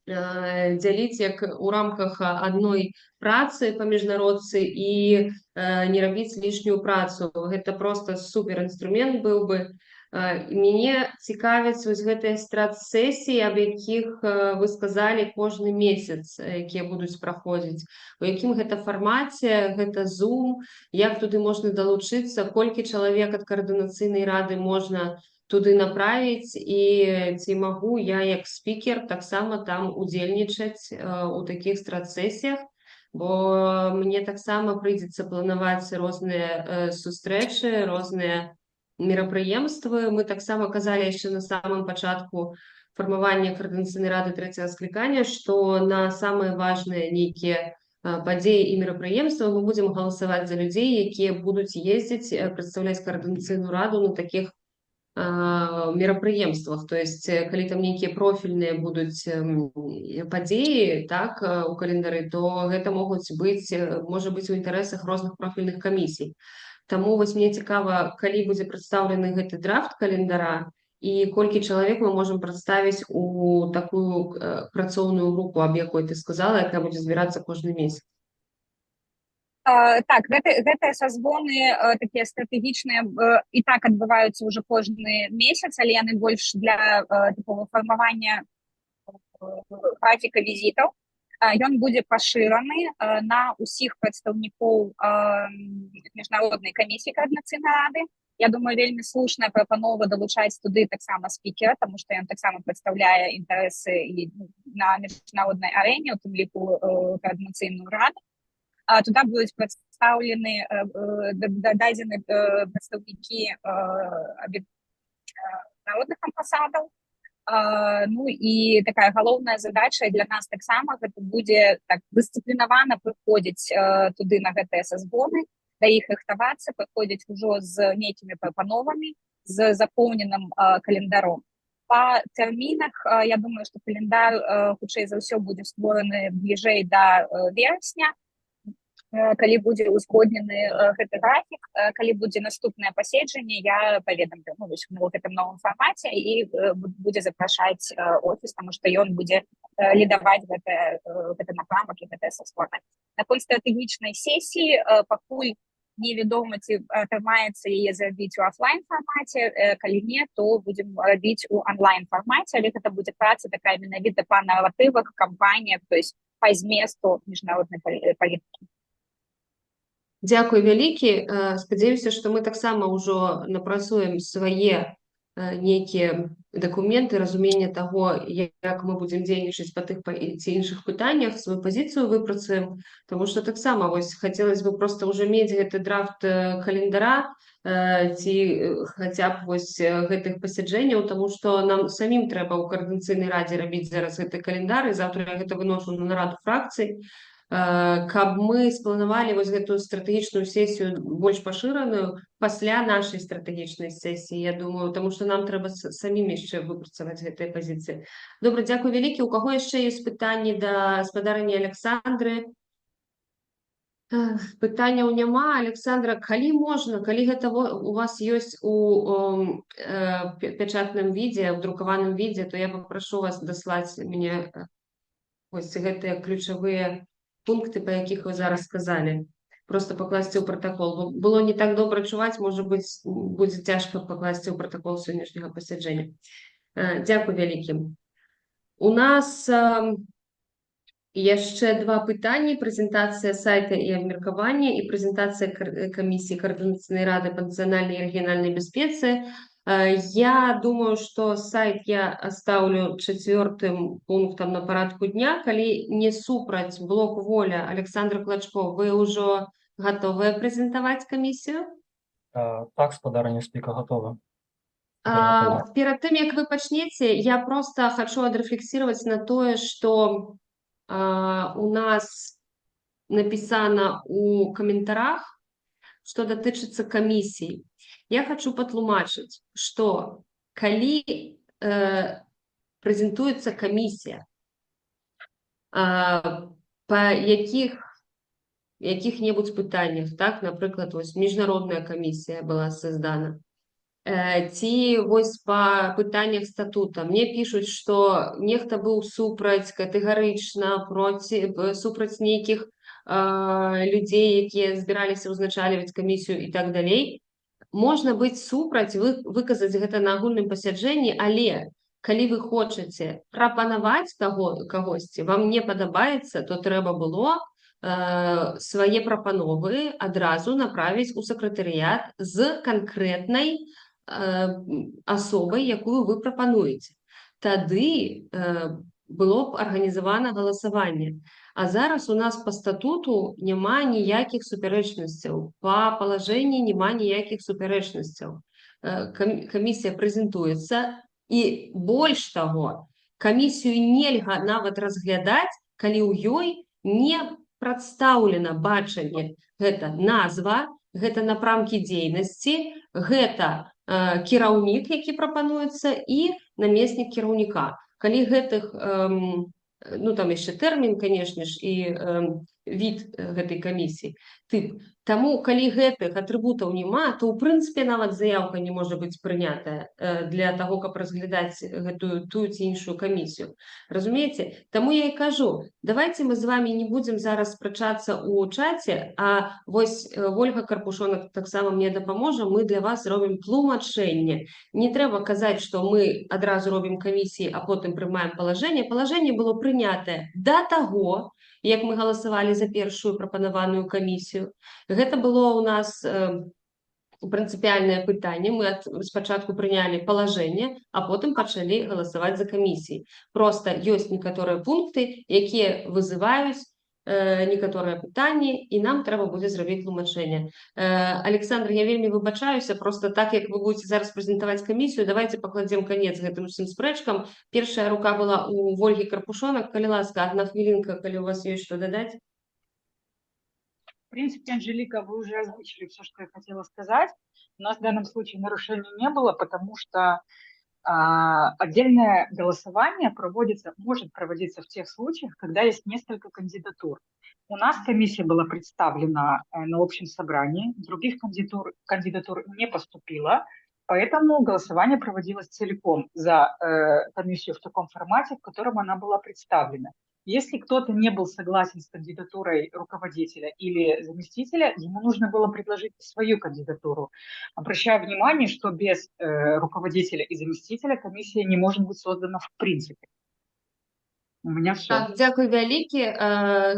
дзяліць як у рамках адной працы па міжнародцы і не рабіць лішнюю працу. Гэта проста супер інструмент быў бы. Мяне цікавяць вось гэтыя страт-сесіі, аб якіх вы сказалі кожны месяц, якія будуць праходзіць. У якім гэта фармаце, гэта Zoom, як туды можна далучыцца, колькі чалавек ад каардынацыйнай рады можна туды направіць, і ці магу я як спікер таксама там удзельнічаць у такіх страт-сесіях, бо мне таксама прыйдзецца планаваць розныя сустрэчы, розныя мерапрыемствы. Мы таксама казалі яшчэ на самым пачатку фармавання каардынацыйнай рады трэцяга склікання, што на самыя важныя нейкія падзеі і мерапрыемствы мы будзем галасаваць за людзей, якія будуць ездзіць, прадстаўляць каардынацыйную раду на такіх мерапрыемствах. То есть, калі там нейкія профільныя будуць падзеі, так, у календары, то гэта можа быць у інтарэсах розных профільных камісій. Таму вось мне цікава, калі будзе прадстаўлены гэты драфт календара і колькі чалавек мы можам прадставіць у такую працоўную групу, аб якой ты сказала, якая будзе збірацца кожны месяц. Так, гэтыя сазвоны такія стратэгічныя і так адбываюцца ўжо кожны месяц, але яны больш для такого фармавання графіка візітаў. Ён будзе пашыраны на ўсіх прадстаўнікоў міжнароднай камісіі каардынацыйнай рады. Я думаю, вельмі слушная прапанова далучаць туды таксама спікера, таму што ён таксама прадстаўляе інтарэсы і на міжнароднай арэне, у тым ліку каардынацыйную раду. Туда будуць прадстаўлены дадзены прадстаўнікі народных амбасадаў. Ну і такая галоўная задача для нас таксама гэта будзе так дысцыплінавана прыходзіць туды на гэтыя сазвоны, да іх рыхтавацца, прыходзіць ужо з нейкімі прапановамі, з запоўненым календаром. Па тэрмінах, я думаю, што календар хутчэй за ўсё будзе створаны бліжэй да верасня, калі будзе узгоднены гэты графік, калі будзе наступнае паседжанне, я паведамлю у гэтым новым фармаце і будзе запрашаць офіс, таму што ён будзе лідаваць гэты напрамак і гэтыя сазвоны. Наконт стратэгічнай сесіі пакуль невядома, ці атрымаецца яе зрабіць у офлайн фармаце, калі не, то будзем рабіць у онлайн фармаце, але гэта будзе праца такая менавіта па наратывах, кампаніях, то есть па зместу міжнароднай палітыкі. Дзякуй вялікі. Спадзяюся, што мы таксама ўжо напрацуем свае нейкія дакументы, разуменне таго, як мы будзем дзейнічаць па тых ці іншых пытаннях, сваю пазіцыю выпрацуем, таму што таксама вось хацелася бы проста ўжо мець гэты драфт календара ці хаця б вось гэтых пасяджэнняў, таму што нам самім трэба ў каардынацыйнай радзе рабіць зараз гэты календар, і заўтра я гэта выношу на нараду фракцый, каб мы спланавалі вось гэтую стратэгічную сесію больш пашыраную пасля нашай стратэгічнай сесіі, я думаю, таму што нам трэба самім яшчэ выпрацаваць гэтыя пазіцыі. Добра, дзякуй вялікі. У каго яшчэ ёсць пытанні да спадарні Александры? Пытанняў няма. Александра, калі можна, калі гэта у вас ёсць у пячатным відзе, у друкаваным відзе, то я папрашу вас даслаць мне вось гэтыя ключавыя пункты, па якіх вы зараз сказалі, просто пакласці ў пратакол. Было не так добра чуваць, можа быць, будзе цяжка пакласці ў пратакол сённяшняга пасяджэння. Дзякуй вялікі. У нас яшчэ два пытанні: прэзентацыя сайта і абмеркаванне і прэзентацыя камісіі каардынацыйнай рады па нацыянальнай і рэгіянальнай бяспецы. Я думаю, что сайт я оставлю 4-м пунктом на порядку дня. Калі не супраць блок воля, Александр Клачко, вы ўжо готовы прэзентаваць камісію? Так, спадарня спіка готова. Перад тым, як вы пачнеце, я просто хочу адрэфлексировать на тое, что у нас написано у каментарах, что датычыцца камісій. Я хочу патлумачыць, что калі прэзентуецца камісія па якіх-небудзь пытаннях, так, напрыклад, вось міжнародная камісія была создана, ці вось па пытаннях статута. Мне пішуць, што нехта быў супраць катэгарычна, супраць нейкіх людзей, якія збіраліся ўзначальваць камісію і так далей. Можна быць супраць, выказаць гэта на агульным пасяджэнні, але калі вы хочаце прапанаваць кагосьці, вам не падабаецца, то трэба было свае прапановы адразу направіць у сакратарыят з канкрэтнай асобай, якую вы прапануеце. Тады было б арганізавана галасаванне. А зараз у нас по статуту няма ніякіх супярэчнасцяў. Па палажэнні няма ніякіх супярэчнасцяў. Камісія прэзентуецца, і больш таго, камісію нельга нават разглядаць, калі ў ёй не прадстаўлена бачанне. Гэта назва, гэта напрамкі дзейнасці, гэта кіраўнік, які прапануецца, і намеснік кіраўніка. Калі гэтых, ну там яшчэ тэрмін, канешне ж, і від гэтай камісіі, тып. Таму, калі гэтых атрыбутаў няма, то ў прынцыпе нават заяўка не можа быць прынятая для таго, каб разглядаць гэтую тую ці іншую камісію. Разумееце? Таму я і кажу, давайте мы з вами не будзем зараз спрачацца ў чаце, а вось Вольга Карпушонак таксама мне дапаможа, мы для вас робім тлумачэнне. Не трэба казаць, што мы адразу робім камісіі, а потым прымаем палажэнне. Палажэнне было прынятае да таго, як мы галасавалі за першую прапанаваную камісію. Гэта было ў нас прынцыпіяльнае пытанне. Мы спачатку прынялі палажэнне, а потым пачалі галасаваць за камісіі. Проста ёсць некаторыя пункты, якія вызываюць некаторыя пытанні, і нам трэба будзе зрабіць тлумачэнне. Александр, я вельмі выбачаюся, просто так, як вы будете зараз прэзентаваць камісію, давайте пакладзем канец гэтым усім спрэчкам. Першая рука была у Вольгі Карпушонак. Калі ласка, одна хвилинка, калі у вас есть что додать. В принципе, Анжелика, вы уже озвучили все, что я хотела сказать. У нас в данном случае нарушений не было, потому что отдельное голосование может проводиться в тех случаях, когда есть несколько кандидатур. У нас комиссия была представлена на общем собрании, других кандидатур не поступило, поэтому голосование проводилось целиком за комиссию в таком формате, в котором она была представлена. Если кто-то не был согласен с кандидатурой руководителя или заместителя, ему нужно было предложить свою кандидатуру. Обращаю внимание, что без руководителя и заместителя комиссия не может быть создана в принципе. У меня все. Так, дзякуй вялікі.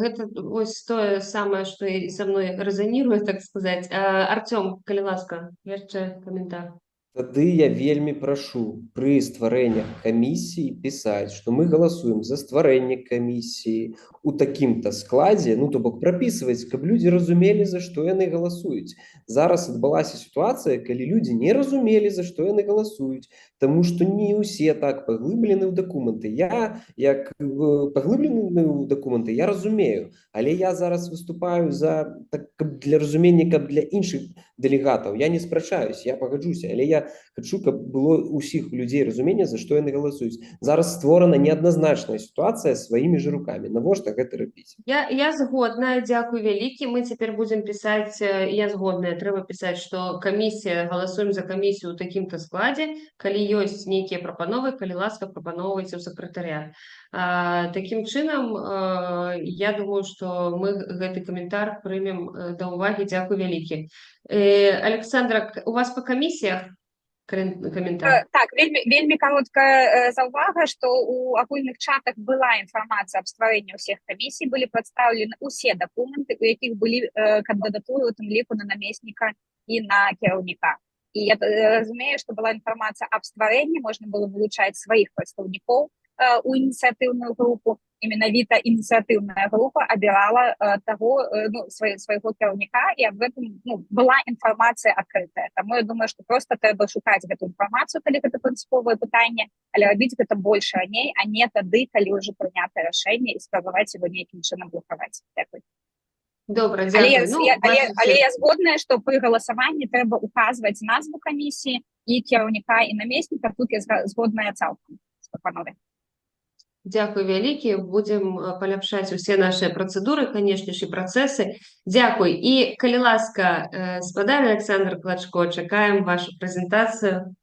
Гэта ось тое самае, што і са мной рэзаніруе, так сказаць. Артём, калі ласка, яшчэ каментар. Тады я вельмі прашу пры стварэннях камісіі пісаць, што мы галасуем за стварэнне камісіі у такім-то складзе, ну то бок прапісваць, каб людзі разумелі, за што яны галасуюць. Зараз адбылася сітуацыя, калі людзі не разумелі, за што яны галасуюць, таму што не ўсе так паглыблены ў дакументы. Я, як паглыблены ў дакументы, я разумею, але я зараз выступаю за, так, для разумення, каб для іншых дэлегатаў. Я не спрачаюсь, я пагаджуся, але я хочу, каб было ўсіх людзей разумення, за што яны галасуюць. Зараз створана неадназначная сітуацыя сваімі ж рукамі. Навошта гэта рабіць? Я згодна, дзякуй вялікі. Мы цяпер будзем пісаць, я згодная, трэба пісаць, што камісія, галасуем за камісію ў такім-то складзе, калі ёсць нейкія прапановы, калі ласка, прапаноўвайце ў сакратарыят. Такім чынам, я думаю, што мы гэты каментар прымем да ўвагі. Дзякуй вялікі. Александра, у вас по камісіях каментар? Так, вельмі кароткая заўвага, што ў агульных чатах была інфармацыя аб стварэнні ўсіх камісій, былі прадстаўлены ўсе дакументы, у якіх былі кандыдатуры, у тым ліку на намесніка і на кіраўніка. І я разумею, што была інфармацыя аб стварэнні, можна было вылучаць сваіх прадстаўнікоў у ініцыятыўную групу, і менавіта ініцыятыўная група абірала свайго кіраўніка, і аб гэтым была інфармацыя адкрытая. Таму я думаю, што проста трэба шукаць гэту інфармацыю, калі гэта прынцыповае пытанне, але рабіць гэта больш раней, а не тады, калі ўжо прынятае рашэнне і спрабаваць яго нейкім чынам блокаваць. Дзякуй. Добра, дзякуй. Але я згодная, што пры галасаванні трэба указваць назву камісіі і кіраўніка і намесніка. Тут я згодная цалкам з прапановай. Дзякуй вялікі. Будзем паляпшаць усе нашыя працэдуры, канешне ж, і працэсы. Дзякуй. І, калі ласка, спадар Александр Клачко, чакаем вашу прэзентацыю.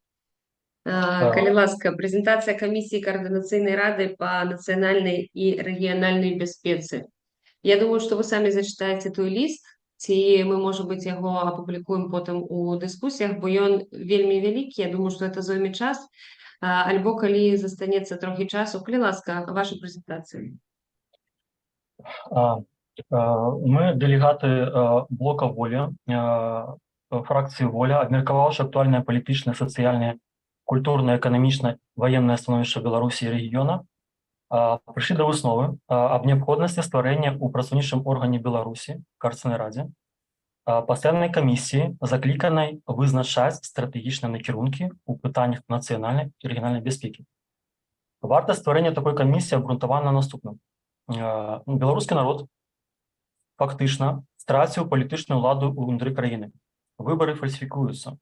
Калі ласка, прэзентацыя камісіі Координацыйнай рады па нацыянальнай і рэгіянальнай бяспецы. Я думаю, што вы самі зачытаеце той ліст, ці мы, можа быць, яго апублікуем потым у дыскусіях, бо ён вельмі вялікі. Я думаю, што гэта зойме час. Альбо калі застанецца трохі часу, калі ласка, вашу прэзентацыю. Мы, дэлегаты блока «Воля», фракцыі «Воля», абмеркаваўшы актуальнае палітычнае, сацыяльнае, культурнае, эканамічнае, ваеннае становішча Беларусі і рэгіёна, прыйшлі да высновы аб неабходнасці стварэння ў прадстаўнічым органе Беларусі, Координацыйнай радзе, пастаяннай камісіі, закліканай вызначаць стратэгічныя накірункі ў пытаннях нацыянальнай і рэгіянальнай бяспекі. Вартасць стварэння такой камісіі абгрунтавана на наступным. Беларускі народ фактычна страціў палітычную ўладу ўнутры краіны. Выбары фальсіфікуюцца.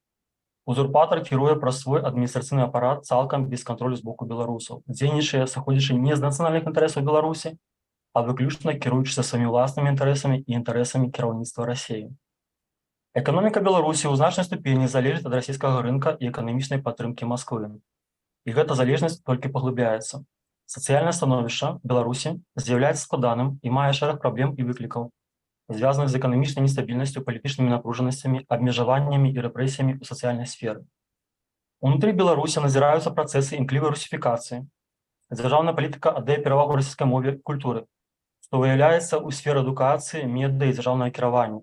Узурпатар кіруе праз свой адміністрацыйны апарат цалкам без кантролю з боку беларусаў, дзейнічае сыходзячы не з нацыянальных інтарэсаў Беларусі, а выключна кіруючыся сваімі ўласнымі інтарэсамі і інтарэсамі кіраўніцтва Расіі. Эканоміка Беларусі ў значнай ступені залежыць ад расійскага рынка і эканамічнай падтрымкі Масквы. І гэта залежнасць толькі паглыбляецца. Сацыяльнае становішча Беларусі з'яўляецца складаным і мае шэраг праблем і выклікаў, звязаных з эканамічнай нестабільнасцю, палітычнымі напружанасцямі, абмежаваннямі і рэпрэсіямі ў сацыяльнай сферы. Унутры Беларусі назіраюцца працэсы імклівай русіфікацыі. Дзяржаўная палітыка аддае перавагу расійскай мове і культуры, што выяўляецца ў сферы адукацыі, медыа і дзяржаўнага кіравання.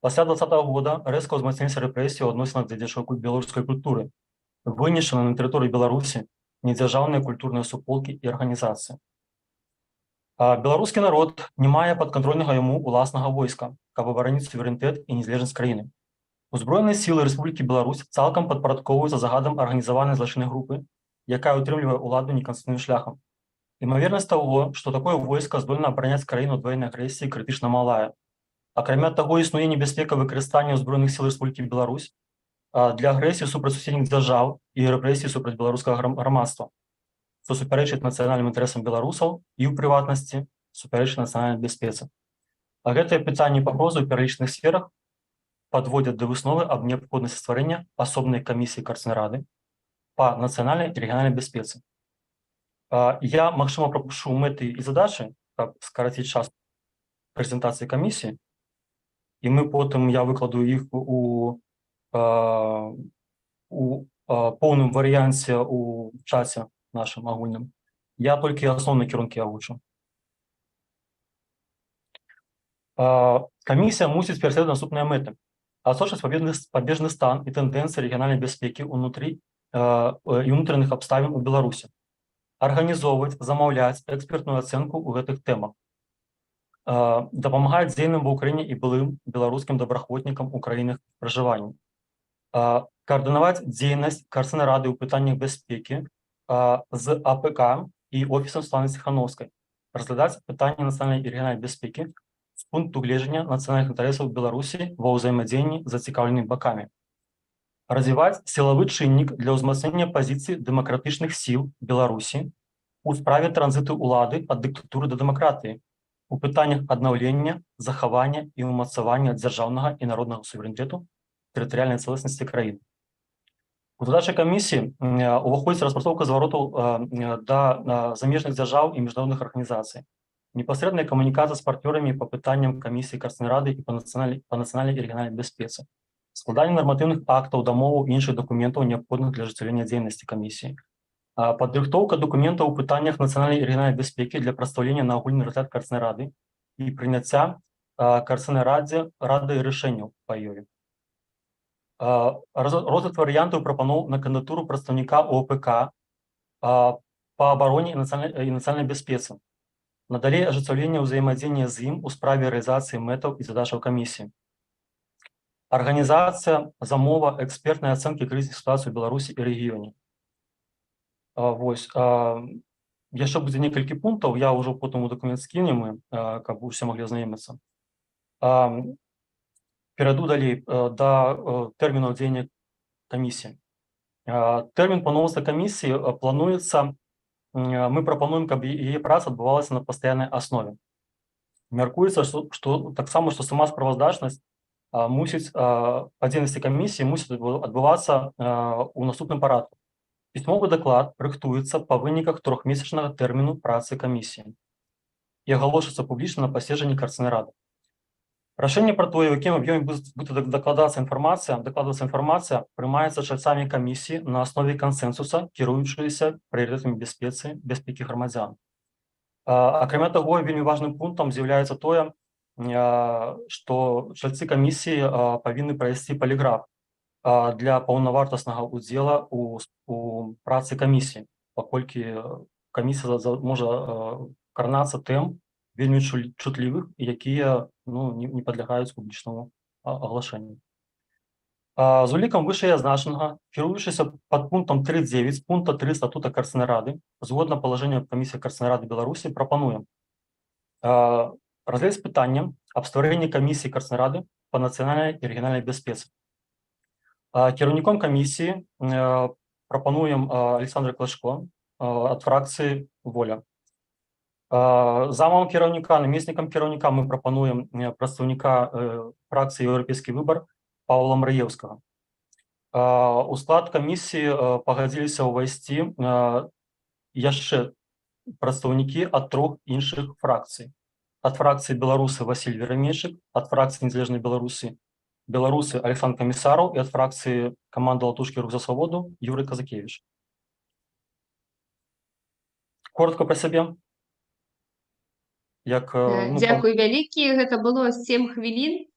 Пасля 2020 года рэзка ўзмацніліся рэпрэсіі ў адносінах да дзяржаўнай беларускай культуры. Вынішчаны на тэрыторыі Беларусі недзяржаўныя культурныя суполкі і арганізацыі. Беларускі народ не мае падкантрольнага яму уласнага войска, каб абараніць суверэнітэт і незалежнасць краіны. Узброеныя сілы Рэспублікі Беларусь цалкам падпарадкоўваюцца загадам арганізаванай злачыннай групы, якая ўтрымлівае ўладу неканстытуцыйным шляхам. Імавернасць таго, што такое войска здольна абараняць краіну ад ваеннай агрэсіі, крытычна малая. Акрамя таго, існуе небяспека выкарыстання ўзброеных сіл Рэспублікі Беларусь для агрэсіі супраць суседніх дзяржаў і рэпрэсіі супраць беларускага грамадства, што супярэчыць нацыянальным інтарэсам беларусаў і, ў прыватнасці, супярэчыць нацыянальнай бяспецы. А гэтыя пытанні пагрозы ў пералічаных сферах падводзяць да высновы аб неабходнасці стварэння асобнай камісіі Координацыйнай рады па нацыянальнай і рэгіянальнай бяспецы. Я, магчыма, прапушу мэты і задачы, каб скараціць час прэзентацыі камісіі, і мы потым я выкладу іх у поўным варыянце ў чаце нашым агульным. Я толькі асноўныя кірункі агучу. Камісія мусіць пераследаваць наступныя мэты. Адсочваць пабежны стан і тэндэнцыі рэгіянальнай бяспекі ўнутры і ўнутраных абставін у Беларусі. Арганізоўваць, замаўляць экспертную ацэнку ў гэтых тэмах. Дапамагаць дзейным ва ўкраіне і былым беларускім добраахвотнікам у краінах пражывання. Каардынаваць дзейнасць Координацыйнай рады ў пытаннях бяспекі з АПК і офісам Светланы Ціхановскай. Разглядаць пытанні нацыянальнай і рэгіянальнай бяспекі з пункту гледжання нацыянальных інтарэсаў Беларусі ва ўзаемадзеянні з зацікаўленымі бакамі. Развіваць сілавы чыннік для ўзмацнення пазіцый дэмакратычных сіл Беларусі у справе транзіту ўлады ад дыктатуры да дэмакратыі, у пытаннях аднаўлення, захавання і ўмацавання дзяржаўнага і народнага суверэнітэту, тэрытарыяльнай цэласнасці краіны. У задачы камісіі уваходзіць распрацоўка зваротаў да замежных дзяржаў і міжнародных арганізацый, непасрэдная камунікацыя з партнёрамі па пытанням камісіі Координацыйнай рады і па нацыянальнай і рэгіянальнай бяспецы, складанне нарматыўных актаў, дамоваў і іншых дакументаў, неабходных для ажыццяўлення дзейнасці камісіі, падрыхтоўка дакументаў у пытаннях нацыянальнай і рэгіянальнай бяспекі для прадстаўлення на агульны разгляд Координацыйнай рады і прыняцця Координацыйнай рады рашэнняў па ёй. Розгляд варіантів пропонув на кандидатуру представника ОПК по обороні і національній безпеці. Надалі ажыццяўлення ўзаемадзеяння з ім у справе рэалізацыі мэтаў і задачаў камісіі. Арганізацыя, замова, экспертнай ацэнкі крызіснай сітуацыі ў Беларусі і рэгіёне. Вось. Яшчэ будзе некалькі пунктаў, я ўжо потым у дакумент скінем, каб усе маглі азнаёміцца. Перейду далей да тэрмінаў дзеяння камісіі. Тэрмін паўнамоцтва камісіі плануецца, мы прапануем, каб яе праца адбывалася на пастаяннай аснове. Мяркуецца, што таксама, што сама справаздачнасць мусіць, па дзейнасці камісіі мусіць адбывацца ў наступным парадку. Пісьмовы даклад рыхтуецца па выніках трохмесячнага тэрміну працы камісіі і агалошыцца публічна на паседжанні Координацыйнай рады. Рашэнне пра тое, у якім аб'ёме будзе дакладацца інфармацыя, прымаецца чальцамі камісіі на аснове кансэнсуса, кіруючыся прыярытэтамі бяспекі грамадзян. Акрамя таго, вельмі важным пунктам з'яўляецца тое, што чальцы камісіі павінны прайсці паліграф для паўнавартаснага ўдзела у працы камісіі, паколькі камісія можа карнацца тэм вельмі чутлівых, якія не падлягаюць публічнаму аглашэнню. З улікам вышэй азначанага, кіруючыся пад пунктам 3.9 пункта 3 статута Координацыйнай рады, згодна палажэння камісіі Координацыйнай рады Беларусі прапануем разгледзець пытанне аб стварэнні камісіі Координацыйнай рады па нацыянальнай і рэгіянальнай бяспецы. Кіраўніком камісіі прапануем Александра Клашко ад фракцыі «Воля». Замам кіраўніка, намеснікам кіраўніка мы прапануем прадстаўніка фракцыі «Еўрапейскі выбар» Паўла Мрыеўскага. У склад камісіі пагадзіліся ўвайсці яшчэ прадстаўнікі ад 3 іншых фракцый. Ад фракцыі «Беларусы» Васіль Верамейчык, ад фракцыі «Незалежнай Беларусы» Александр Камісараў і ад фракцыі каманды «Латушкі рух за свабоду» Юрый Казакевич. Коротко пра сябе. Дзякуй вялікі, гэта было 7 хвілін.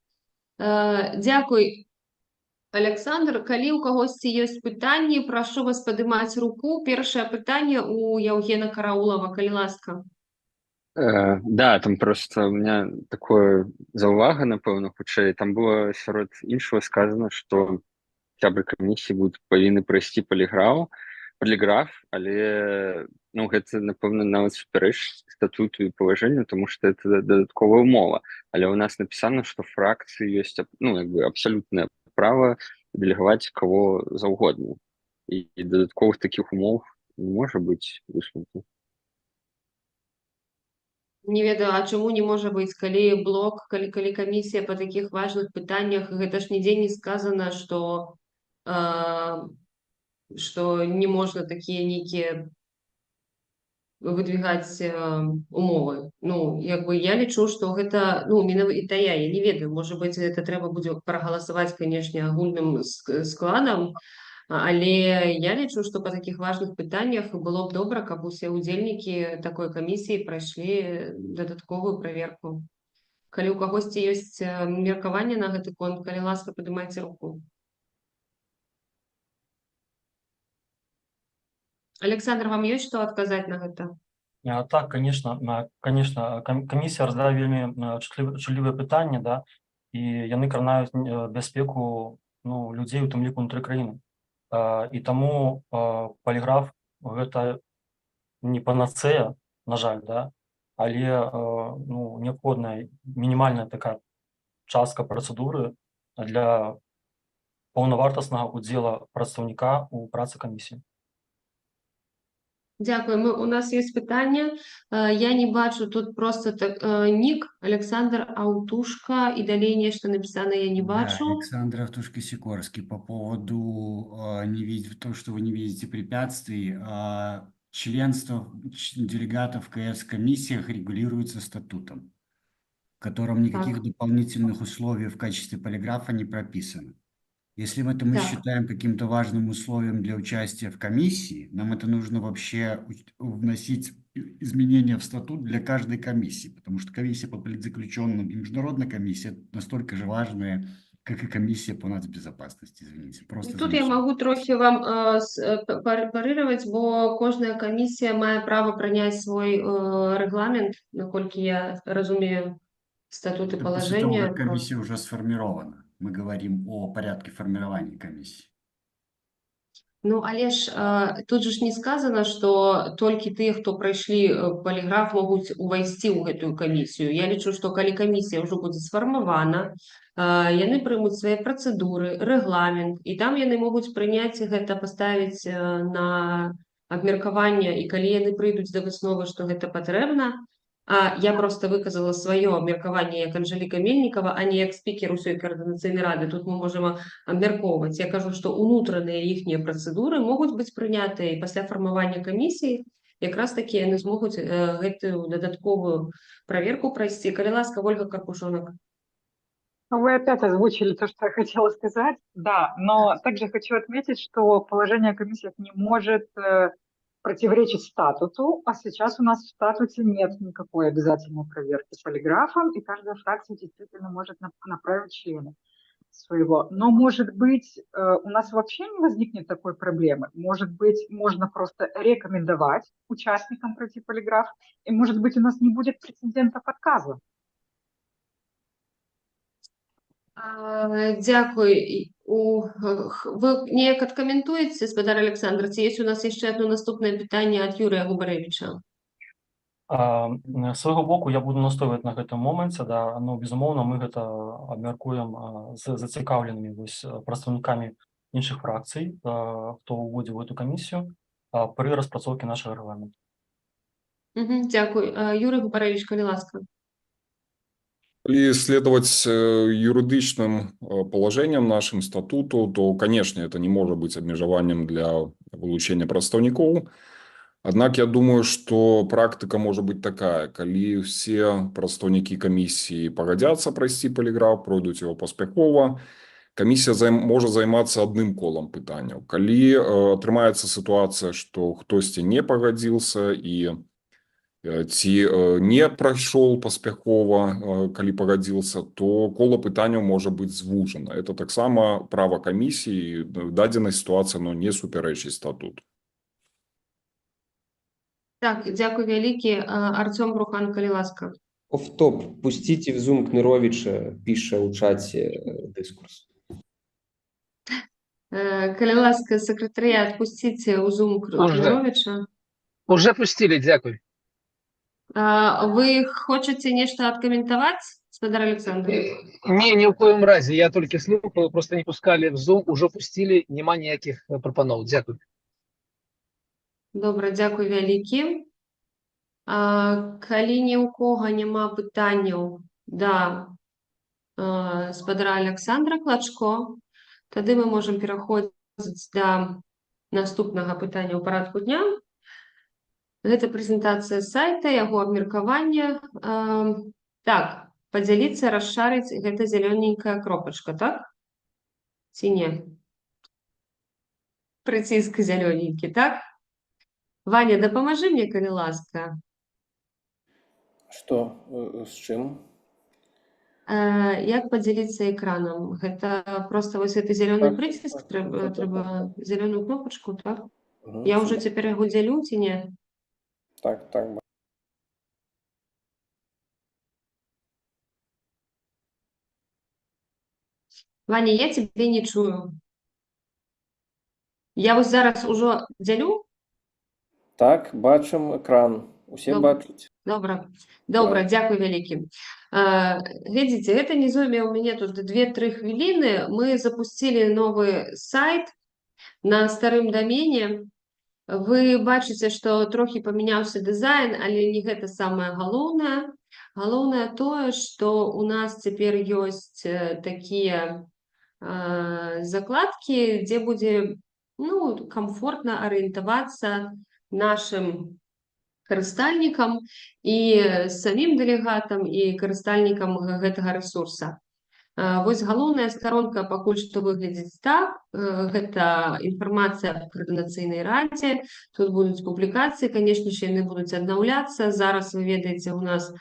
Дзякуй, Александр. Калі ў кагосьці ёсць пытанні, прашу вас падымаць руку. Першае пытанне у Яўгена Караулова, калі ласка. Да, там просто у меня такое заўвага, напэўна, хутчэй. Там было сярод іншага сказано, што сябры камісіі павінны прайсці паліграф, але гэта, напэўна, нават супярэчыць статуту і паважэнню, тому што это дадатковая умова. Але у нас напісана, што фракцыі ёсць абсалютнае права дэлегаваць каго заўгодна. І дадатковых такіх умоў не можа быць высунута. Не ведаю, а чаму не можа быць, калі блок, калі камісія па такіх важных пытаннях, гэта ж нідзе не сказана, што не можна такія нейкія выдвигаць умовы. Я лічу, што гэта, менавіта я не ведаю, можа быць, гэта трэба будзе прагаласаваць, канешне, агульным складам, але я лічу, што па такіх важных пытаннях было б добра, каб усе ўдзельнікі такой камісіі прайшлі дадатковую праверку. Калі ў кагосьці ёсць меркаванне на гэты конт, калі ласка, падымайце руку. Александр, вам ёсць што адказаць на гэта? Так, конечно, камісія разглядае вельмі чуллівыя пытанні, і яны кранаюць бяспеку людзей, у тым ліку ўнутры краіны. І таму паліграф гэта не панацэя, на жаль, але неабходная мінімальная такая частка працэдуры для паўнавартаснага ўдзела прадстаўніка ў працы камісіі. Дзякуй. У нас есть пытанне. Я не бачу тут просто нік Александр Аўтушка и далей нечто написано я не бачу. Да, Александр Аўтушка-Сикорский по поводу то, что вы не видите препятствий. Членство делегатов в КС-комиссиях регулируется статутом, в котором никаких дополнительных условий в качестве полиграфа не прописано. Если это мы считаем каким-то важным условием для участия в комиссии, нам это нужно вообще вносить изменения в статут для каждой комиссии, потому что комиссия по политзаключенным и международная комиссия настолько же важные как и комиссия по нацбезопасности, извините. Просто Тут я замечу. могу трохи вам парировать, бо кожная комісія має право прийняти свій регламент, наскільки я розумію статут и Это после того, положение. как комиссия уже сформирована. Мы говорим о порядке формирования комиссии. Ну, але ж тут же ж не сказано, што толькі тыя, хто прайшлі поліграф, могуць увайсці ў гэтую камісію. Я лічу, што калі камісія ўжо будзе сфармавана, яны прымуць свае працэдуры, рэгламент, і там яны могуць прыняць гэта, паставіць на абмеркаванне, і калі яны прыйдуць да высновы, што гэта патрэбна, я просто выказала свое абмеркаванне як Анжеліка Мельнікова, а не як спікер усёй каардынацыйнай рады. Тут мы можам абмяркоўваць. Я кажу, што ўнутраныя іхнія працэдуры могуць быць прынятыя, і пасля фармавання камісіі якраз такі яны змогуць гэтую дадатковую праверку прайсці. Калі ласка, Ольга Карпушонок. Вы опять озвучили то, что я хотела сказать. Да, но также хочу отметить, что положение о комиссиях не может противоречить статуту, а сейчас у нас в статуте нет никакой обязательной проверки полиграфом, и каждая фракция действительно может направить члена своего. Но, может быть, у нас вообще не возникнет такой проблемы. Может быть, можно просто рекомендовать участникам пройти полиграф, и, может быть, у нас не будет прецедентов отказа. Дякую. Вы неяк адкаментуеце, спадар Александр, ці ёсць у нас яшчэ одно наступнае пытанне ад Юрыя Губарэвіча? З свайго боку я буду настойваць на гэтым моманце, да, ну, безумоўна, мы гэта абмяркуем з зацікаўленымі прадстаўнікамі іншых фракцый, хто ўводзіў в эту камісію пры распрацоўкі нашага рэгламенту. Дякую. Юрый Губарэвіч, калі ласка. Если следовать юридичным положениям нашим статуту, то, конечно, это не может быть обмежеванием для вылучения представников. Однако я думаю, что практика может быть такая, коли все представники комиссии погодятся пройти полиграф, пройдут его поспехово, комиссия может займаться одним колом питання. Коли атрымаецца ситуация, что хтосьці не погодился и ці не прайшоў паспяхова, калі пагадзіўся, то кола пытанняў можа быць звужана. Это таксама права камісіі, дадзенай сітуацыі, но не супярэчыць статуту. Так, дякую вялікі. Артём Брухан, калі ласка. Оф-топ. Пустите в Zoom Кныровича, пише у чате дискурс. Калі ласка, сакратарыят, пусціце ў Zoom Кныровича. Уже пустили, дякую. Вы хочаце нешта адкаментаваць, спадар Александр? Не, ни в коем разе. Я только слухал, просто не пускали в Zoom, уже пустили, нема ніяких прапаноў. Дякую. Добра, дзякуй вялікі. Калі ні ў кого няма пытанняў да спадара Александра Клачко, тады мы можам пераходзіць да наступнага пытання ў парадку дня. Гэта прэзентацыя сайта, яго абмеркавання. Так, падзяліцца, расшарыць, гэта зялёненькая кропачка, так? Ці не? Прыціск зялёненькі, так? Ваня, дапамажы мне, калі ласка. Что? С чем? Як падзяліцца экранам? Гэта просто вось гэты зялёны прыціск, трэба зялёную кнопачку, так? Я ўжо цяпер яго дзялю, ці не? Так. Ваня, я цябе не чую. Я вось зараз ужо дзялю? Так, бачым экран. Усе бачаць. Добра, дзякуй вялікі. Глядзіце, гэта не зойме ў мяне тут 2-3 хвіліны. Мы запусцілі новы сайт на старым дамене. Вы бачыце, што трохі памяняўся дызайн, але не гэта самае галоўнае. Галоўнае тое, што у нас цяпер ёсць такія закладкі, дзе будзе камфортна арыентавацца нашым карыстальнікам і самім дэлегатам і карыстальнікам гэтага рэсурса. Вось галоўная старонка пакуль што выглядзіць так. Гэта інфармацыя аб каардынацыйнай радзе. Тут будуць публікацыі, канешне ж, яны будуць аднаўляцца. Зараз, вы ведаеце, у нас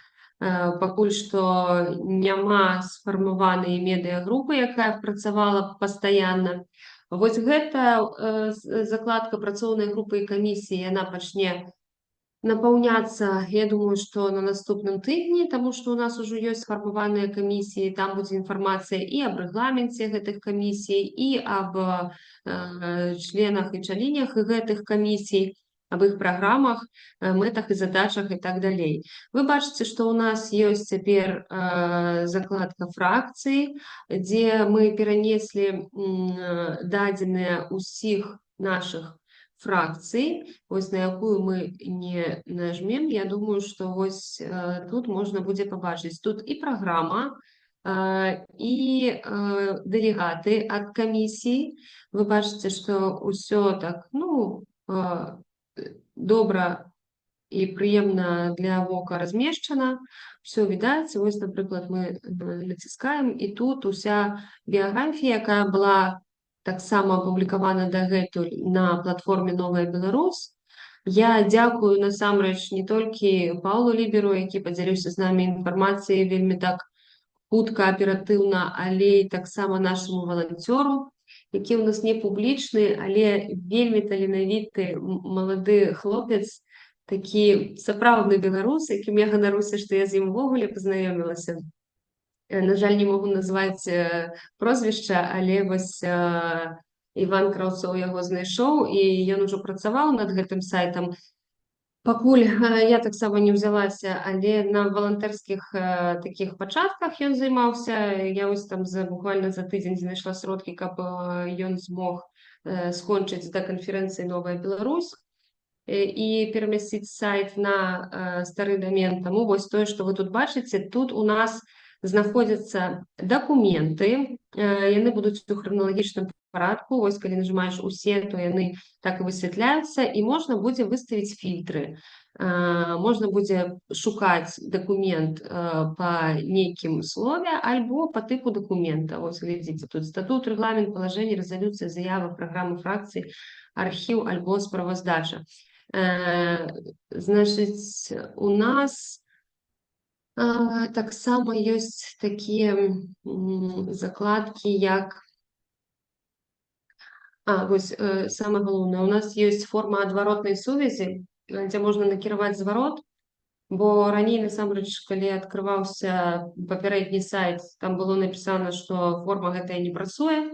Пакуль што няма сфармаванай медыягрупы, якая працавала пастаянна. Вось гэта закладка працоўнай групы і камісіі, яна пачне напаўняцца, я думаю, што на наступным тыдні, таму што ў нас ужо ёсць сфармаваныя камісіі, там будзе інфармацыя і аб рэгламенце гэтых камісій, і аб членах і чалінях гэтых камісій, аб іх праграмах, мэтах і задачах і так далей. Вы бачыце, што ў нас ёсць цяпер закладка фракцыі, дзе мы перанеслі дадзеныя ўсіх нашых фракцый, вось на якую мы не нажмем, я думаю, што вось тут можна будзе пабачыць. Тут і праграма, і дэлегаты ад камісіі. Вы бачыце, што ўсё так, добра і прыемна для вока размешчана, все відаць. Вось, напрыклад, мы націскаем, і тут уся біяграфія, якая была таксама апублікавана дагэтуль на платформе «Новая Беларусь». Я дзякую насамрэч не толькі Паўлу Ліберу, які падзяліўся з намі інфармацыяй вельмі так хутка, аператыўна, але і таксама нашаму валанцёру, які ў нас не публічны, але вельмі таленавіты малады хлопец, такі сапраўдны беларус, якім я ганаруся, што я з ім увогуле пазнаёмілася. На жаль, не могу назваць прозвішча, але вось Іван Краўцоў яго знайшоў, і ён ужо працаваў над гэтым сайтам. Пакуль я таксама не ўзялася, але на валантэрскіх такіх пачатках ён займаўся. Я вось там буквально за тыдзень знайшла сродкі, каб ён змог скончыць да канферэнцыі «Новая Беларусь» і перамясціць сайт на стары домен. Таму вось тое, што вы тут бачыце, тут у нас знаходзяцца дакументы, яны будуць у храналагічным парадку. Вось калі нажимаеш усе, то яны так і высвятляюцца, і можна будзе выставіць фільтры. Можна будзе шукаць дакумент па нейкім слове альбо па тыпу дакумента. Вось глядзіце, тут статут, рэгламент, палажэнне, рэзалюцыя, заява, праграма фракцыі, архіў альбо справаздача. Значыць, у нас таксама ёсць такія закладкі, як вось самае галоўнае, у нас ёсць форма адваротнай сувязі, дзе можна накіраваць зварот, бо раней насамрэч, калі адкрываўся папярэдні сайт, там было напісана, што форма гэтая не працуе,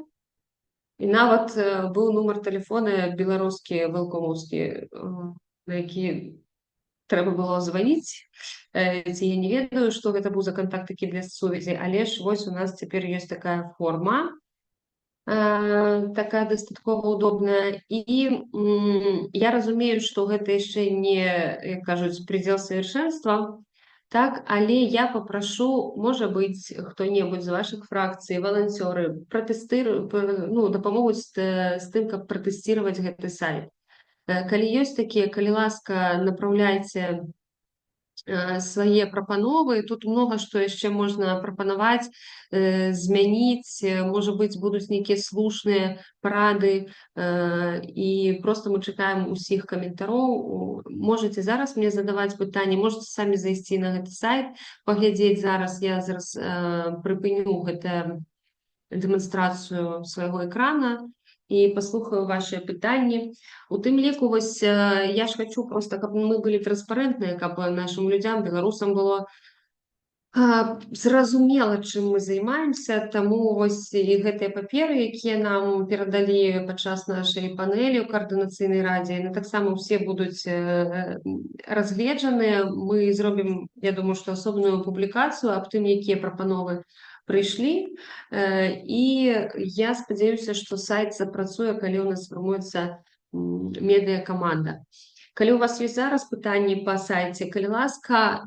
і нават быў нумар тэлефона беларускі, вэлкомаўскі, на які трэба было званіць, ці я не ведаю, што гэта быў за кантакт такі для сувязі, але ж вось у нас цяпер ёсць такая форма, такая дастаткова удобная, і я разумею, што гэта яшчэ не, як кажуць, предел совершенства, так, але я папрашу, можа быць, хто-небудзь з вашых фракцый, валанцёры, дапамогуць з тым, каб пратэсціраваць гэты сайт. Калі ёсць такія, калі ласка, напраўляйце свае прапановы. Тут многа што яшчэ можна прапанаваць, змяніць, можа быць, будуць нейкія слушныя парады, і проста мы чакаем усіх каментароў. Можаце зараз мне задаваць пытанні, можаце самі зайсці на гэты сайт, паглядзець зараз, я зараз прыпыню гэтую дэманстрацыю свайго экрана і паслухаю вашыя пытанні. У тым ліку, вось я ж хачу проста, каб мы былі транспарэнтныя, каб нашым людзям, беларусам было зразумела, чым мы займаемся. Таму вось і гэтыя паперы, якія нам перадалі падчас нашай панелі ў каардынацыйнай радзе, яны таксама ўсе будуць разгледжаныя. Мы зробім, я думаю, што асобную публікацыю аб тым, якія прапановы прыйшлі, і я спадзяюся, што сайт запрацуе, калі ў нас сфармуецца медыакаманда. Калі у вас ёсць зараз пытанні па сайце, калі ласка,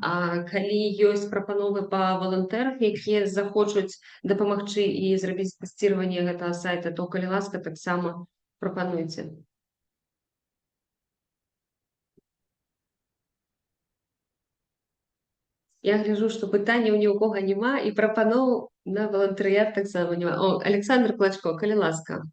калі ёсць прапановы па валантэрах, якія захочуць дапамагчы і зрабіць тэсціраванне гэтага сайта, то, калі ласка, таксама прапануйце. Я гляджу, што пытанняў ні ў кога няма, і прапаноў на валантарыят таксама няма. Александр Клачко, калі ласка.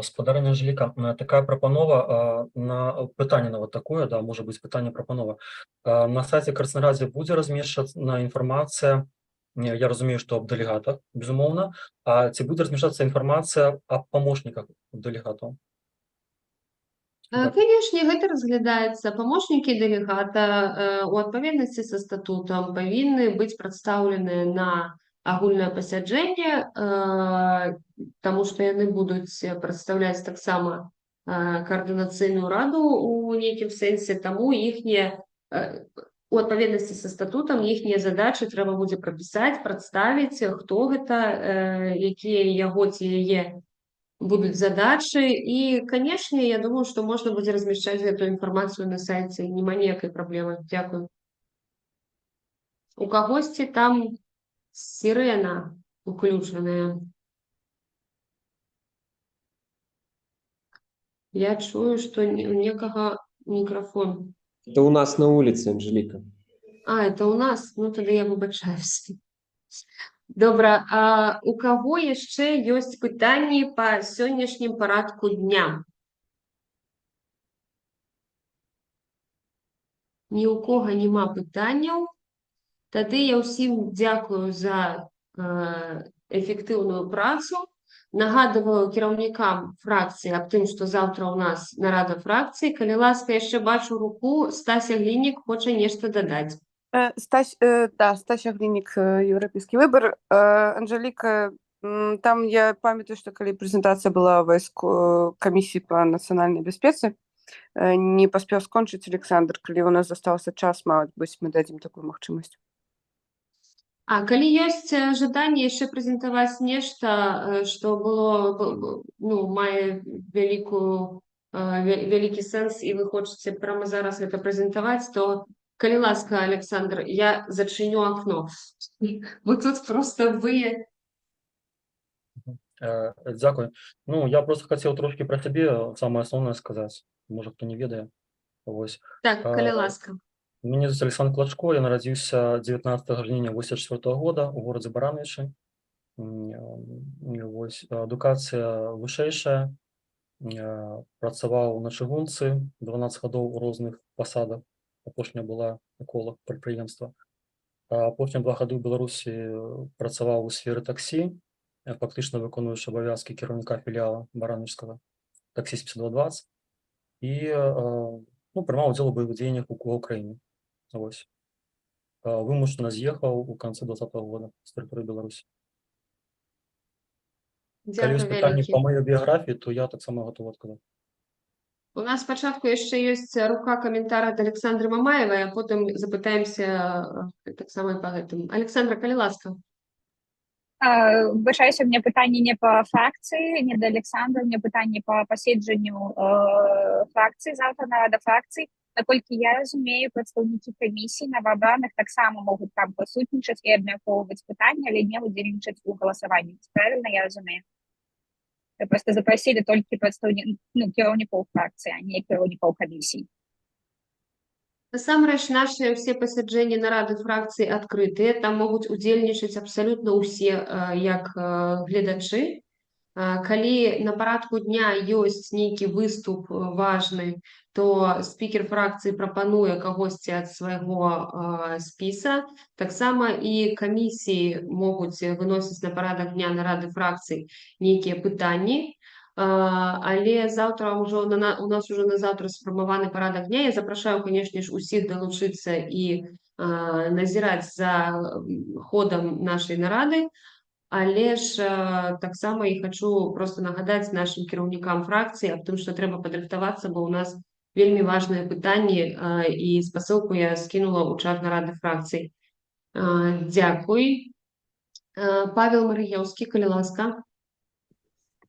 Спадарня Анжеліка, така прапанова на питання нават такое, да, можа быць пытанне прапанова. На сайце Краснарадзе будзе размешчана інфармацыя, я разумею, што аб дэлегатах, безумоўна, а ці будзе размяшчацца інфармацыя аб памочніках дэлегатаў? Канешне, гэта разглядаецца. Памочнікі дэлегата у адпаведнасці са статутам павінны быць прадстаўленыя на агульнае пасяджэнне, таму што яны будуць прадстаўляць таксама каардынацыйную раду ў нейкім сэнсе, таму іхнія у адпаведнасці са статутам іхнія задачы трэба будзе прапісаць, прадставіць, хто гэта, якія яго ці яе будуць задачы. І, канешне, я думаю, што можна будзе размяшчаць гэтую інфармацыю на сайце, няма ніякай праблемы. Дзякую. У кагосьці там сірэна уключаная. Я чую, што у некага мікрафон. Это у нас на улице, Анжелика. Это у нас? Ну, тады я выбачаюся. Добра, а у каго яшчэ ёсць пытанні па сённяшнім парадку дня? Ні ў кога няма пытанняў. Тады я ўсім дзякую за эфектыўную працу. Нагадываю кіраўнікам фракцыі аб тым, што заўтра ў нас нарада фракцыі. Калі ласка, яшчэ бачу руку, Стася Глінік хоча нешта дадаць. Стася Глінік, Еўрапейскі выбар. Анжеліка, там я памятаю, што калі прэзентацыя была камісіі па нацыянальнай бяспецы, не паспеў скончыць Александр, калі у нас застаўся час, мабыць, мы дадзім такую магчымасць. А калі ёсць жаданне яшчэ прэзентаваць нешта, што было, мае вялікі сэнс, і вы хочаце прямо зараз гэта прэзентаваць, то, калі ласка, Александр, я зачыню акно. Бо тут просто вы... Дзякуй. Я просто хацеў трошкі пра сябе самае асноўнае сказаць. Можа, хто не ведае. Так, калі ласка. Меня зовут Александр Клочко, я народился 19 жніўня 1984 года у горадзе Барановічы. Адукацыя вышэйшая, працаваў на чыгунцы 12 гадоў у розных пасадах. Апошняя была эколог прадпрыемства. Апошнія 2 гады ў Беларусі працаваў у сферы таксі, фактычна выконваючы абавязкі кіраўніка філіала барановічскага таксі 5220 і прымаў удзел у баявых дзеяннях у Украіне. Вымушана з'ехаў у канцы 2020 года з тэрыторыі Беларусі. Калі ёсць пытанні па маёй біяграфіі, то я таксама гатовы адказаць. У нас спачатку яшчэ ёсць рука каментара ад Александры Мамаевай, а потым запытаемся таксама па гэтым. Александра, калі ласка. Выбачаюся, у меня пытанне не па фракцыі, не да Александра, у меня пытанне па паседжанню фракцыі, заўтра нарада фракцыі. Наколькі я разумею, прадстаўнікі камісій новоабраных таксама могуць там прысутнічаць і абмяркоўваць пытанні, але не удзельнічаць у галасаванні. Правильно я разумею? Просто запрасілі толькі кіраўнікоў фракцыі, а не кіраўнікоў камісій. Насамрэч, нашыя ўсе пасяджэнні нарады фракцыі адкрытыя, там могуць удзельнічаць абсалютна ўсе як гледачы. Калі на парадку дня ёсць нейкі выступ важны, то спікер фракцыі прапануе кагосьці ад свайго спіса. Таксама і камісіі могуць выносіць на парадак дня нарады фракцый нейкія пытанні. Але заўтра ўжо у нас уже на заўтра сфармаваны парадак дня. Я запрашаю, канешне ж, усіх далучыцца і назіраць за ходам нашай нарады. Але ж таксама і хачу просто нагадаць нашым кіраўнікам фракцыі аб тым, што трэба падрыхтавацца, бо ў нас вельмі важныя пытанні, і спасылку я скінула ў чат нарады фракцый. Дзякуй. Павел Марыеўскі, калі ласка.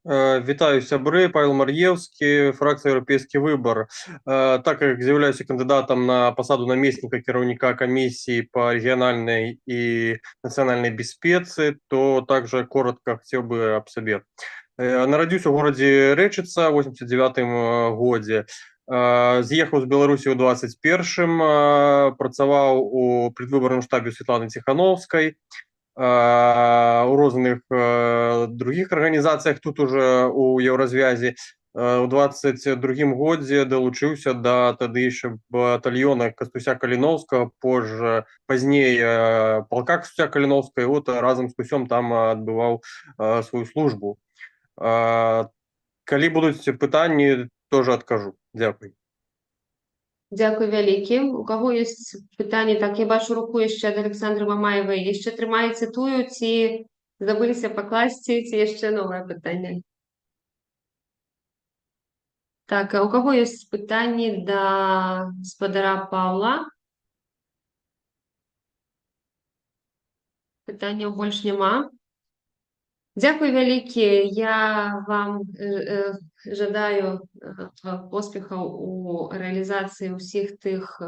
Вітаю, сябры. Павел Мар'еўскі, фракцыя «Еўрапейскі выбар». Так як з'яўляюся кандыдатам на пасаду намесніка кіраўніка камісіі па рэгіянальнай і нацыянальнай бяспецы, то также коротко хацеў бы аб сабе. Нарадзіўся ў горадзе Рэчыца ў 89 годзе. З'ехаў з Беларусі ў 21-м, працаваў у предвыбарным штабе Светланы Ціхановскай. у розных других арганізацыях, тут уже у Еўразвязі. У 22-м годзе далучыўся да тады яшчэ батальёна Кастуся Каліноўскага, пазней палка Кастуся Каліноўскага, і вот разам з Кусём там адбываў сваю службу. Калі будуць пытанні, тоже адкажу. Дзякуй. Дзякуй вялікі. У каго ёсць пытанні? Так, я бачу руку яшчэ ад Александры Мамаевай. Яшчэ трымаеце тую, ці забыліся пакласці, ці яшчэ новае пытанне? Так, а у каго ёсць пытанні да гаспадара Паўла? Пытанняў больш няма. Дзякуй вялікі. Я вам жадаю поспехаў у рэалізацыі ўсіх тых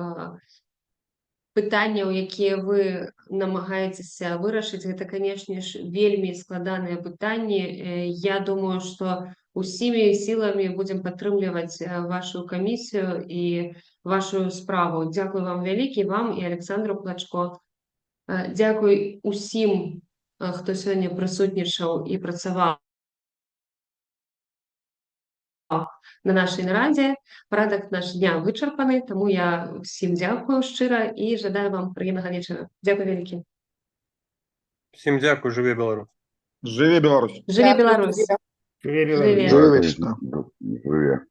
пытанняў, якія вы намагаецеся вырашыць. Гэта, канешне ж, вельмі складаныя пытанні. Я думаю, што усімі сіламі будзем падтрымліваць вашу камісію і вашу справу. Дзякуй вам вялікі, вам і Александру Клачко. Дзякуй усім, хто сёння прысутнічаў і працаваў на нашай нарадзе. Парадак наш дня вычарпаны, таму я ўсім дзякую шчыра і жадаю вам прыемнага вечара. Дзякуй вялікі. Всім дзякуй, жыве Беларусь. Жыве Беларусь. Жыве Беларусь. Жыве Жыве. Беларусь. Жыве.